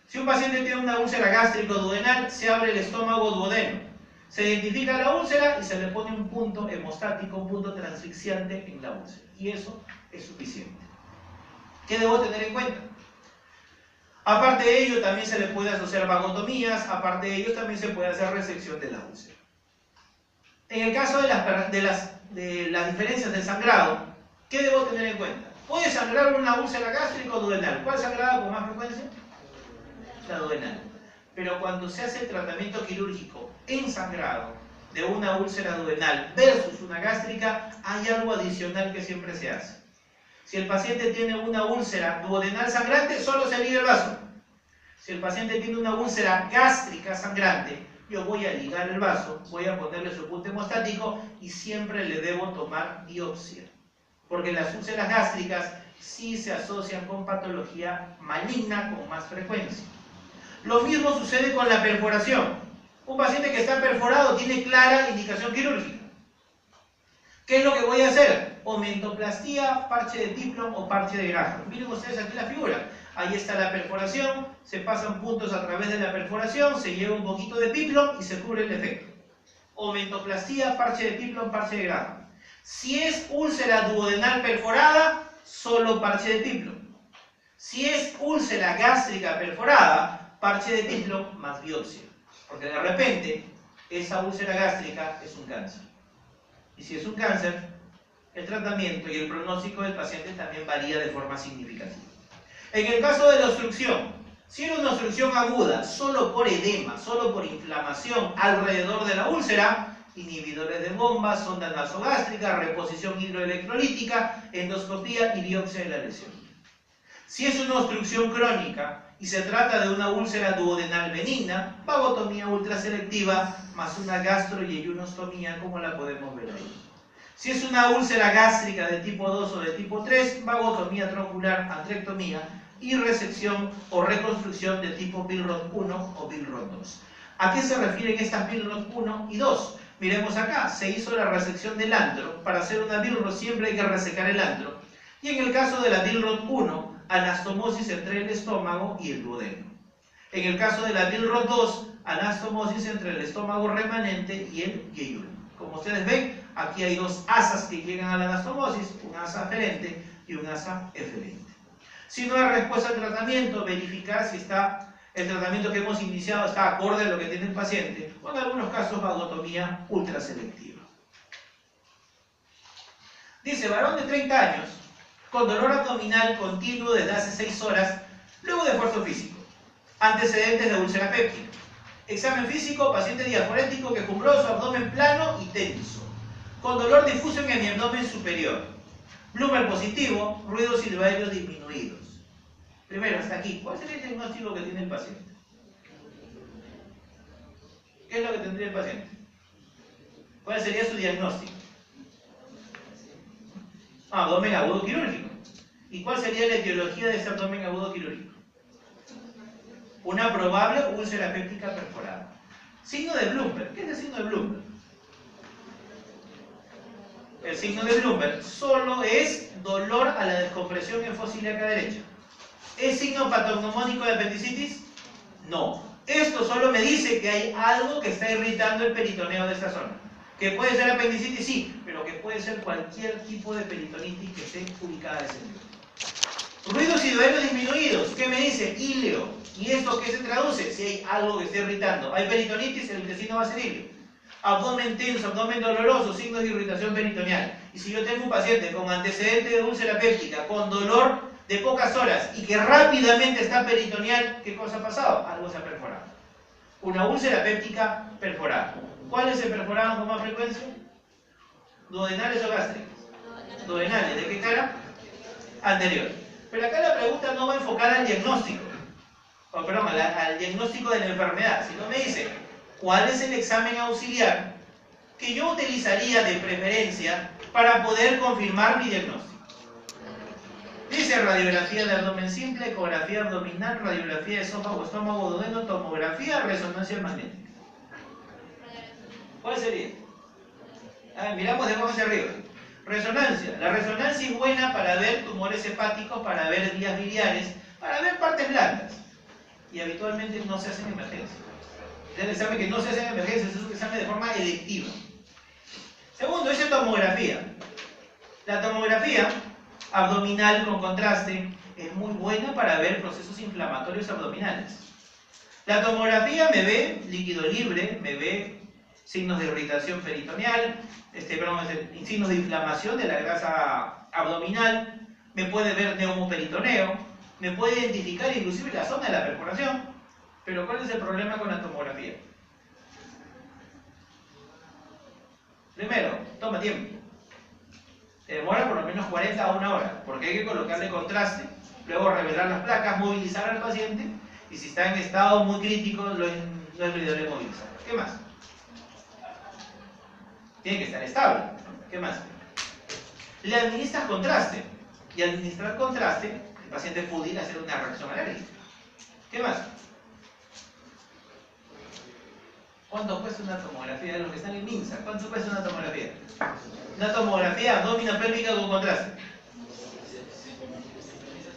Si un paciente tiene una úlcera gástrico-duodenal, se abre el estómago duodeno. Se identifica la úlcera y se le pone un punto hemostático, un punto transfixiante en la úlcera. Y eso es suficiente. ¿Qué debo tener en cuenta? Aparte de ello, también se le puede asociar vagotomías, aparte de ello, también se puede hacer resección de la úlcera. En el caso de las diferencias del sangrado, ¿qué debo tener en cuenta? Puede sangrar una úlcera gástrico-duodenal. ¿Cuál sangrado con más frecuencia? La duodenal. Pero cuando se hace el tratamiento quirúrgico en sangrado de una úlcera duodenal versus una gástrica, hay algo adicional que siempre se hace. Si el paciente tiene una úlcera duodenal sangrante, solo se liga el vaso. Si el paciente tiene una úlcera gástrica sangrante, yo voy a ligar el vaso, voy a ponerle su punto hemostático y siempre le debo tomar biopsia. Porque las úlceras gástricas sí se asocian con patología maligna con más frecuencia. Lo mismo sucede con la perforación. Un paciente que está perforado tiene clara indicación quirúrgica. ¿Qué es lo que voy a hacer? Omentoplastía, parche de Piplon o parche de Graham. Miren ustedes aquí la figura. Ahí está la perforación, se pasan puntos a través de la perforación, se lleva un poquito de Piplon y se cubre el defecto. Omentoplastía, parche de Piplon, parche de Graham. Si es úlcera duodenal perforada, solo parche de Piplon. Si es úlcera gástrica perforada, parche de Piplon más biopsia. Porque de repente, esa úlcera gástrica es un cáncer. Y si es un cáncer, el tratamiento y el pronóstico del paciente también varía de forma significativa. En el caso de la obstrucción, si era una obstrucción aguda, solo por edema, solo por inflamación alrededor de la úlcera, inhibidores de bomba, sonda nasogástrica, reposición hidroelectrolítica, endoscopía y biopsia de la lesión. Si es una obstrucción crónica y se trata de una úlcera duodenal benigna, vagotomía ultraselectiva más una gastroyeyunostomía como la podemos ver ahí. Si es una úlcera gástrica de tipo 2 o de tipo 3, vagotomía troncular, antrectomía y resección o reconstrucción de tipo Billroth 1 o Billroth 2. ¿A qué se refieren estas Billroth 1 y 2? Miremos acá, se hizo la resección del antro. Para hacer una Billroth siempre hay que resecar el antro. Y en el caso de la Billroth 1, anastomosis entre el estómago y el duodeno. En el caso de la Billroth 2, anastomosis entre el estómago remanente y el yeyul. Como ustedes ven, aquí hay dos asas que llegan a la anastomosis, un asa aferente y un asa eferente. Si no hay respuesta al tratamiento, verificar si el tratamiento que hemos iniciado está acorde a lo que tiene el paciente, o en algunos casos vagotomía ultraselectiva. Dice, varón de 30 años, con dolor abdominal continuo desde hace 6 horas, luego de esfuerzo físico. Antecedentes de úlcera péptica. Examen físico, paciente diaforético, quejumbroso, abdomen plano y tenso. Con dolor difuso en el abdomen superior. Bloomer positivo, ruidos silvarios disminuidos. Primero, hasta aquí, ¿cuál sería el diagnóstico que tiene el paciente? ¿Qué es lo que tendría el paciente? ¿Cuál sería su diagnóstico? Abdomen agudo quirúrgico. ¿Y cuál sería la etiología de ese abdomen agudo quirúrgico? Una probable úlcera péptica perforada. Signo de Bloomberg. ¿Qué es el signo de Bloomberg? El signo de Bloomberg solo es dolor a la descompresión en fosa ilíaca derecha. ¿Es signo patognomónico de apendicitis? No. Esto solo me dice que hay algo que está irritando el peritoneo de esta zona. ¿Que puede ser apendicitis? Sí, pero que puede ser cualquier tipo de peritonitis que esté ubicada en ese nivel. Ruidos y duelos disminuidos. ¿Qué me dice? Íleo. ¿Y esto qué se traduce? Si hay algo que esté irritando. Hay peritonitis, el intestino va a ser íleo. Abdomen tenso, abdomen doloroso, signos de irritación peritoneal. Y si yo tengo un paciente con antecedente de úlcera péptica, con dolor de pocas horas y que rápidamente está peritoneal, ¿qué cosa ha pasado? Algo se ha perforado. Una úlcera péptica perforada. ¿Cuáles se perforaban con más frecuencia? ¿Duodenales o gástricas? Duodenales. ¿De qué cara? Anterior. Pero acá la pregunta no va enfocada al diagnóstico, al diagnóstico de la enfermedad, sino me dice, ¿cuál es el examen auxiliar que yo utilizaría de preferencia para poder confirmar mi diagnóstico? Dice radiografía de abdomen simple, ecografía abdominal, radiografía de esófago, estómago, duodeno, tomografía, resonancia magnética. ¿Cuál sería? Miramos de abajo hacia arriba. Resonancia. La resonancia es buena para ver tumores hepáticos, para ver vías biliares, para ver partes blandas. Y habitualmente no se hace en emergencia. Es el examen que no se hace en emergencia, es un examen de forma electiva. Segundo, dice tomografía. La tomografía abdominal con contraste es muy buena para ver procesos inflamatorios abdominales. La tomografía me ve líquido libre, me ve signos de irritación peritoneal, signos de inflamación de la grasa abdominal, me puede ver neumoperitoneo, me puede identificar inclusive la zona de la perforación. Pero ¿cuál es el problema con la tomografía? Primero, toma tiempo. Demora por lo menos 40 a 1 hora, porque hay que colocarle contraste, luego revelar las placas, movilizar al paciente, y si está en estado muy crítico, no es lo ideal movilizar. ¿Qué más? Tiene que estar estable. ¿Qué más? Le administras contraste, y al administrar contraste, el paciente pudiera hacer una reacción alérgica. ¿Qué más? ¿Cuánto cuesta una tomografía de los que están en MINSA? ¿Cuánto cuesta una tomografía? Una tomografía abdominopélvica con contraste.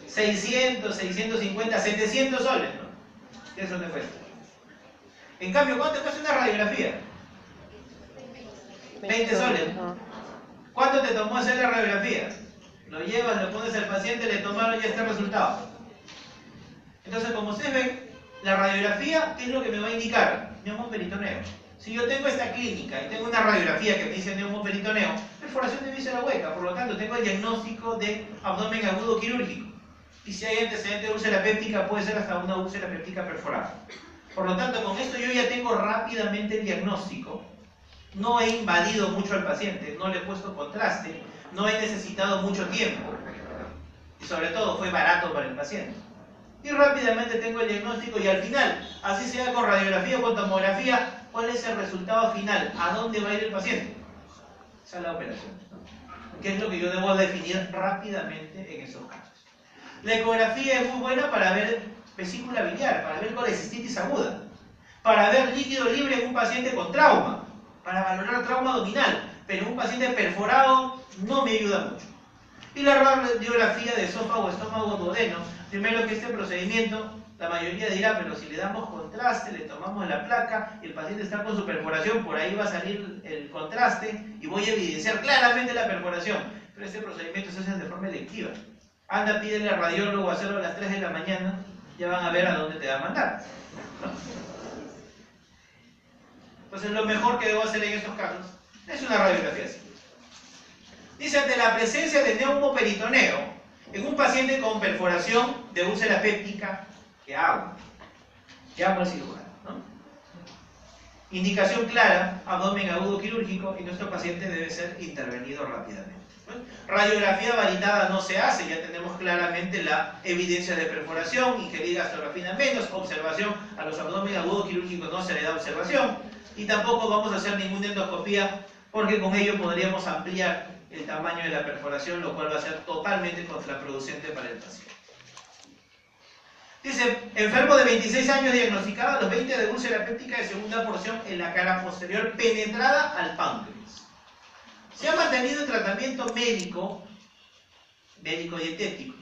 600, 650, 700 soles, ¿no? Eso te cuesta. En cambio, ¿cuánto cuesta una radiografía? 20 soles. ¿Cuánto te tomó hacer la radiografía? Lo llevas, lo pones al paciente, le tomaron y ya está el resultado. Entonces, como ustedes ven, la radiografía, ¿qué es lo que me va a indicar? Neumoperitoneo. Si yo tengo esta clínica y tengo una radiografía que me dice neumoperitoneo, perforación de víscera hueca, por lo tanto tengo el diagnóstico de abdomen agudo quirúrgico. Y si hay antecedente de úlcera péptica, puede ser hasta una úlcera péptica perforada. Por lo tanto, con esto yo ya tengo rápidamente el diagnóstico. No he invadido mucho al paciente, no le he puesto contraste, no he necesitado mucho tiempo. Y sobre todo fue barato para el paciente. Y rápidamente tengo el diagnóstico y al final, así sea con radiografía o con tomografía, ¿cuál es el resultado final? ¿A dónde va a ir el paciente? Esa es la operación. ¿Qué es lo que yo debo definir rápidamente en esos casos? La ecografía es muy buena para ver vesícula biliar, para ver colecistitis aguda, para ver líquido libre en un paciente con trauma, para valorar trauma abdominal, pero en un paciente perforado no me ayuda mucho. Y la radiografía de esófago, estómago, duodeno, primero que este procedimiento, la mayoría dirá, pero si le damos contraste, le tomamos la placa, el paciente está con su perforación, por ahí va a salir el contraste y voy a evidenciar claramente la perforación. Pero este procedimiento se hace de forma electiva. Anda, pídele al radiólogo a hacerlo a las 3 de la mañana, ya van a ver a dónde te va a mandar, ¿no? Entonces lo mejor que debo hacer en estos casos es una radiografía así. Dice, ante la presencia de neumoperitoneo en un paciente con perforación de úlcera péptica, ¿qué hago? Llamo al cirujano, ¿no? Indicación clara, abdomen agudo quirúrgico, y nuestro paciente debe ser intervenido rápidamente. Radiografía varitada no se hace, ya tenemos claramente la evidencia de perforación, ingerida gastrografina menos, observación a los abdomen agudo quirúrgicos no se le da observación, y tampoco vamos a hacer ninguna endoscopía porque con ello podríamos ampliar el tamaño de la perforación, lo cual va a ser totalmente contraproducente para el paciente. Dice, enfermo de 26 años diagnosticado a los 20 de úlcera péptica de segunda porción en la cara posterior penetrada al páncreas. Se ha mantenido en tratamiento médico dietético.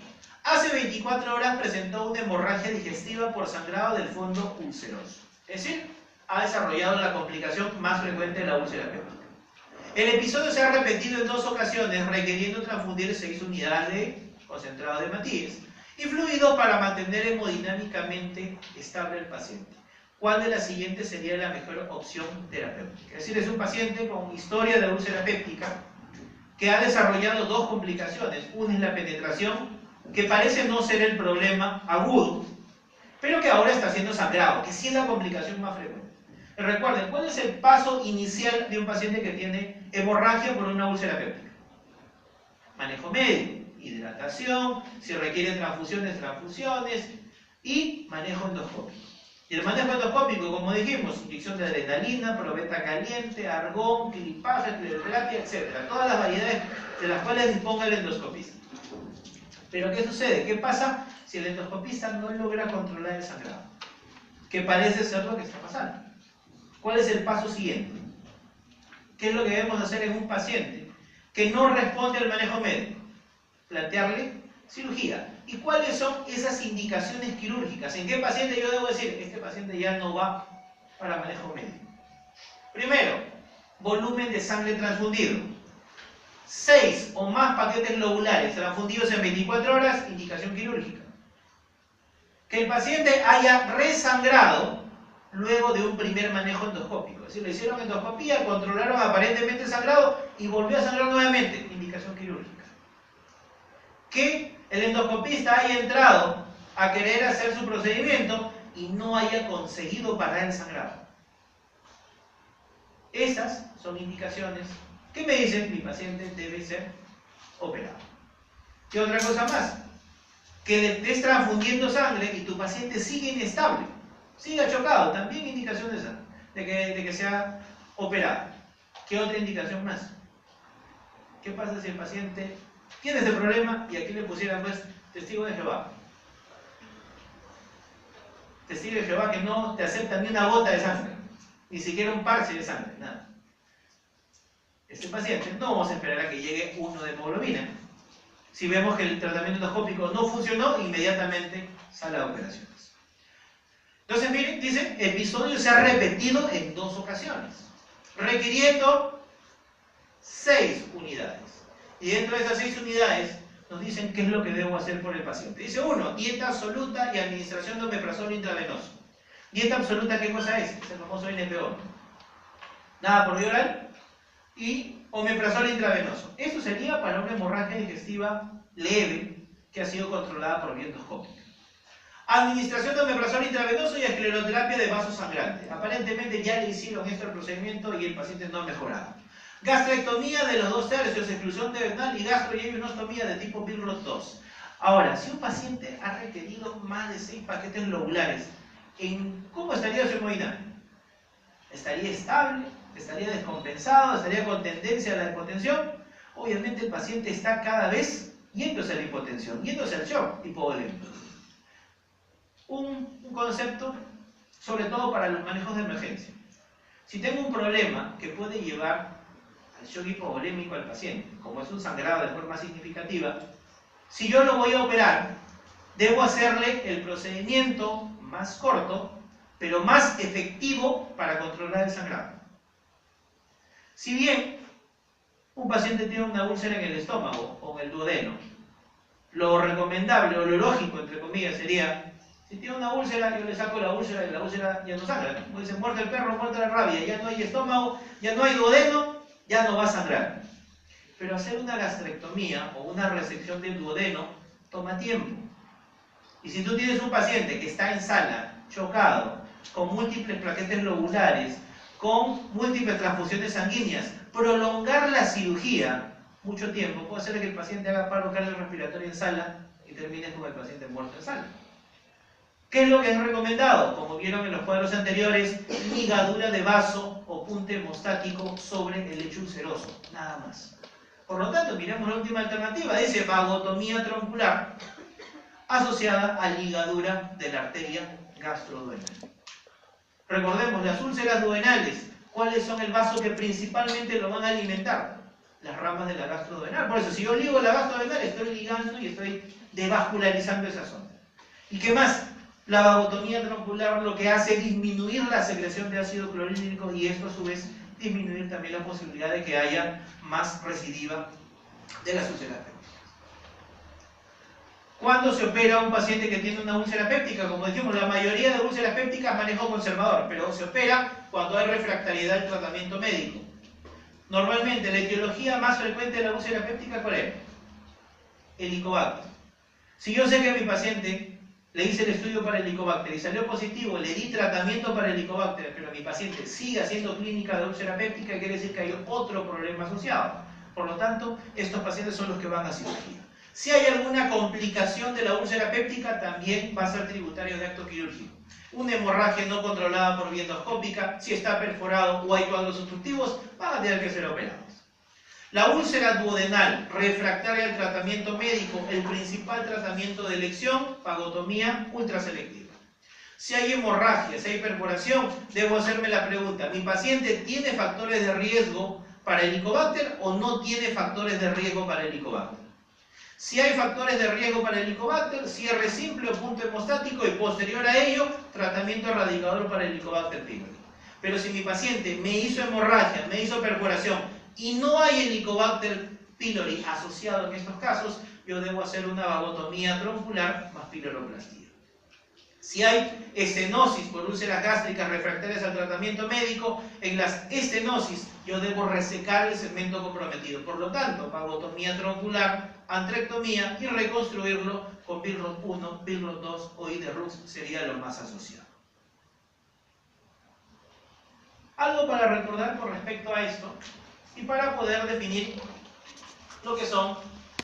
Hace 24 horas presentó una hemorragia digestiva por sangrado del fondo ulceroso. Es decir, ha desarrollado la complicación más frecuente de la úlcera péptica. El episodio se ha repetido en 2 ocasiones, requiriendo transfundir 6 unidades de concentrado de hematíes y fluido para mantener hemodinámicamente estable al paciente. ¿Cuál de las siguientes sería la mejor opción terapéutica? Es decir, es un paciente con historia de úlcera péptica que ha desarrollado 2 complicaciones. Una es la penetración, que parece no ser el problema agudo, pero que ahora está siendo sangrado, que sí es la complicación más frecuente. Recuerden, ¿cuál es el paso inicial de un paciente que tiene hemorragia por una úlcera péptica? Manejo médico, hidratación, si requiere transfusiones y manejo endoscópico. Y el manejo endoscópico, como dijimos, inyección de adrenalina, probeta caliente, argón, clipaje, cleroterapia, etc. Todas las variedades de las cuales disponga el endoscopista. Pero ¿qué sucede? ¿Qué pasa si el endoscopista no logra controlar el sangrado? Que parece ser lo que está pasando. ¿Cuál es el paso siguiente? ¿Qué es lo que debemos hacer en un paciente que no responde al manejo médico? Plantearle cirugía. ¿Y cuáles son esas indicaciones quirúrgicas? ¿En qué paciente yo debo decir, este paciente ya no va para manejo médico? Primero, volumen de sangre transfundido. 6 o más paquetes globulares transfundidos en 24 horas, indicación quirúrgica. Que el paciente haya resangrado luego de un primer manejo endoscópico. Es decir, le hicieron endoscopía, controlaron aparentemente el sangrado y volvió a sangrar nuevamente, indicación quirúrgica. Que el endoscopista haya entrado a querer hacer su procedimiento y no haya conseguido parar el sangrado. Esas son indicaciones que me dicen mi paciente debe ser operado. ¿Qué otra cosa más? Que le estés transfundiendo sangre y tu paciente sigue inestable, sigue chocado, también indicación de esa, de que sea operado. ¿Qué otra indicación más? ¿Qué pasa si el paciente tiene ese problema y aquí le pusieran pues testigo de Jehová? Testigo de Jehová que no te acepta ni una gota de sangre, ni siquiera un parche de sangre, nada. Este paciente no vamos a esperar a que llegue 1 de hemoglobina. Si vemos que el tratamiento endoscópico no funcionó, inmediatamente sale a operaciones. Entonces, miren, dice, episodio se ha repetido en 2 ocasiones, requiriendo 6 unidades. Y dentro de esas 6 unidades nos dicen qué es lo que debo hacer por el paciente. Dice 1, dieta absoluta y administración de omeprazol intravenoso. Dieta absoluta, ¿qué cosa es? Es el famoso NPO. Nada por vía oral y omeprazol intravenoso. Esto sería para una hemorragia digestiva leve que ha sido controlada por vía endoscópica. Administración de omeprazol intravenoso y escleroterapia de vasos sangrantes. Aparentemente ya le hicieron esto al procedimiento y el paciente no ha mejorado. Gastrectomía de los 2/3, exclusión de venal y gastroyevinostomía de tipo Pilrot 2. Ahora, si un paciente ha requerido más de 6 paquetes lobulares, ¿cómo estaría su hemodinámica? ¿Estaría estable? ¿Estaría descompensado? ¿Estaría con tendencia a la hipotensión? Obviamente el paciente está cada vez yéndose a la hipotensión, yéndose al shock hipovolémico. Un concepto, sobre todo para los manejos de emergencia. Si tengo un problema que puede llevar al shock hipovolémico al paciente, como es un sangrado de forma significativa, si yo lo voy a operar, debo hacerle el procedimiento más corto, pero más efectivo para controlar el sangrado. Si bien un paciente tiene una úlcera en el estómago o en el duodeno, lo recomendable o lo lógico, entre comillas, sería, si tiene una úlcera, yo le saco la úlcera y la úlcera ya no sangra. Como dicen, muerte el perro, muerte la rabia, ya no hay estómago, ya no hay duodeno, ya no va a sangrar. Pero hacer una gastrectomía o una resección del duodeno toma tiempo. Y si tú tienes un paciente que está en sala, chocado, con múltiples plaquetes lobulares, con múltiples transfusiones sanguíneas, prolongar la cirugía mucho tiempo puede hacer que el paciente haga paro cardiorrespiratorio en sala y termine con el paciente muerto en sala. ¿Qué es lo que es recomendado? Como vieron en los cuadros anteriores, ligadura de vaso o punte hemostático sobre el lecho ulceroso, nada más. Por lo tanto, miremos la última alternativa, dice vagotomía troncular, asociada a ligadura de la arteria gastroduodenal. Recordemos, las úlceras duodenales, ¿cuáles son el vaso que principalmente lo van a alimentar? Las ramas de la gastroduodenal. Por eso, si yo ligo la gastroduodenal, estoy ligando y estoy devascularizando esa zona. ¿Y qué más? La vagotomía troncular lo que hace es disminuir la secreción de ácido clorhídrico y esto a su vez disminuir también la posibilidad de que haya más recidiva de las úlceras pépticas. ¿Cuándo se opera a un paciente que tiene una úlcera péptica? Como dijimos, la mayoría de úlceras pépticas manejo conservador, pero se opera cuando hay refractariedad al tratamiento médico. Normalmente, la etiología más frecuente de la úlcera péptica, ¿cuál es? Helicobacter. Si yo sé que a mi paciente le hice el estudio para Helicobacter y salió positivo, le di tratamiento para Helicobacter, pero mi paciente sigue haciendo clínica de úlcera péptica, quiere decir que hay otro problema asociado. Por lo tanto, estos pacientes son los que van a cirugía. Si hay alguna complicación de la úlcera péptica, también va a ser tributario de acto quirúrgico. Una hemorragia no controlada por vía endoscópica, si está perforado o hay cuadros obstructivos, van a tener que ser operados. La úlcera duodenal refractaria al tratamiento médico, el principal tratamiento de elección, vagotomía ultraselectiva. Si hay hemorragia, si hay perforación, debo hacerme la pregunta, ¿mi paciente tiene factores de riesgo para Helicobacter o no tiene factores de riesgo para Helicobacter? Si hay factores de riesgo para Helicobacter, cierre simple o punto hemostático y posterior a ello, tratamiento erradicador para Helicobacter pylori. Pero si mi paciente me hizo hemorragia, me hizo perforación y no hay Helicobacter pylori asociado en estos casos, yo debo hacer una vagotomía troncular más piloroplastia. Si hay estenosis por úlceras gástricas refractarias al tratamiento médico, en las estenosis yo debo resecar el segmento comprometido. Por lo tanto, vagotomía troncular, antrectomía y reconstruirlo con Billroth 1, Billroth 2 o Iderrux sería lo más asociado. Algo para recordar con respecto a esto y para poder definir lo que son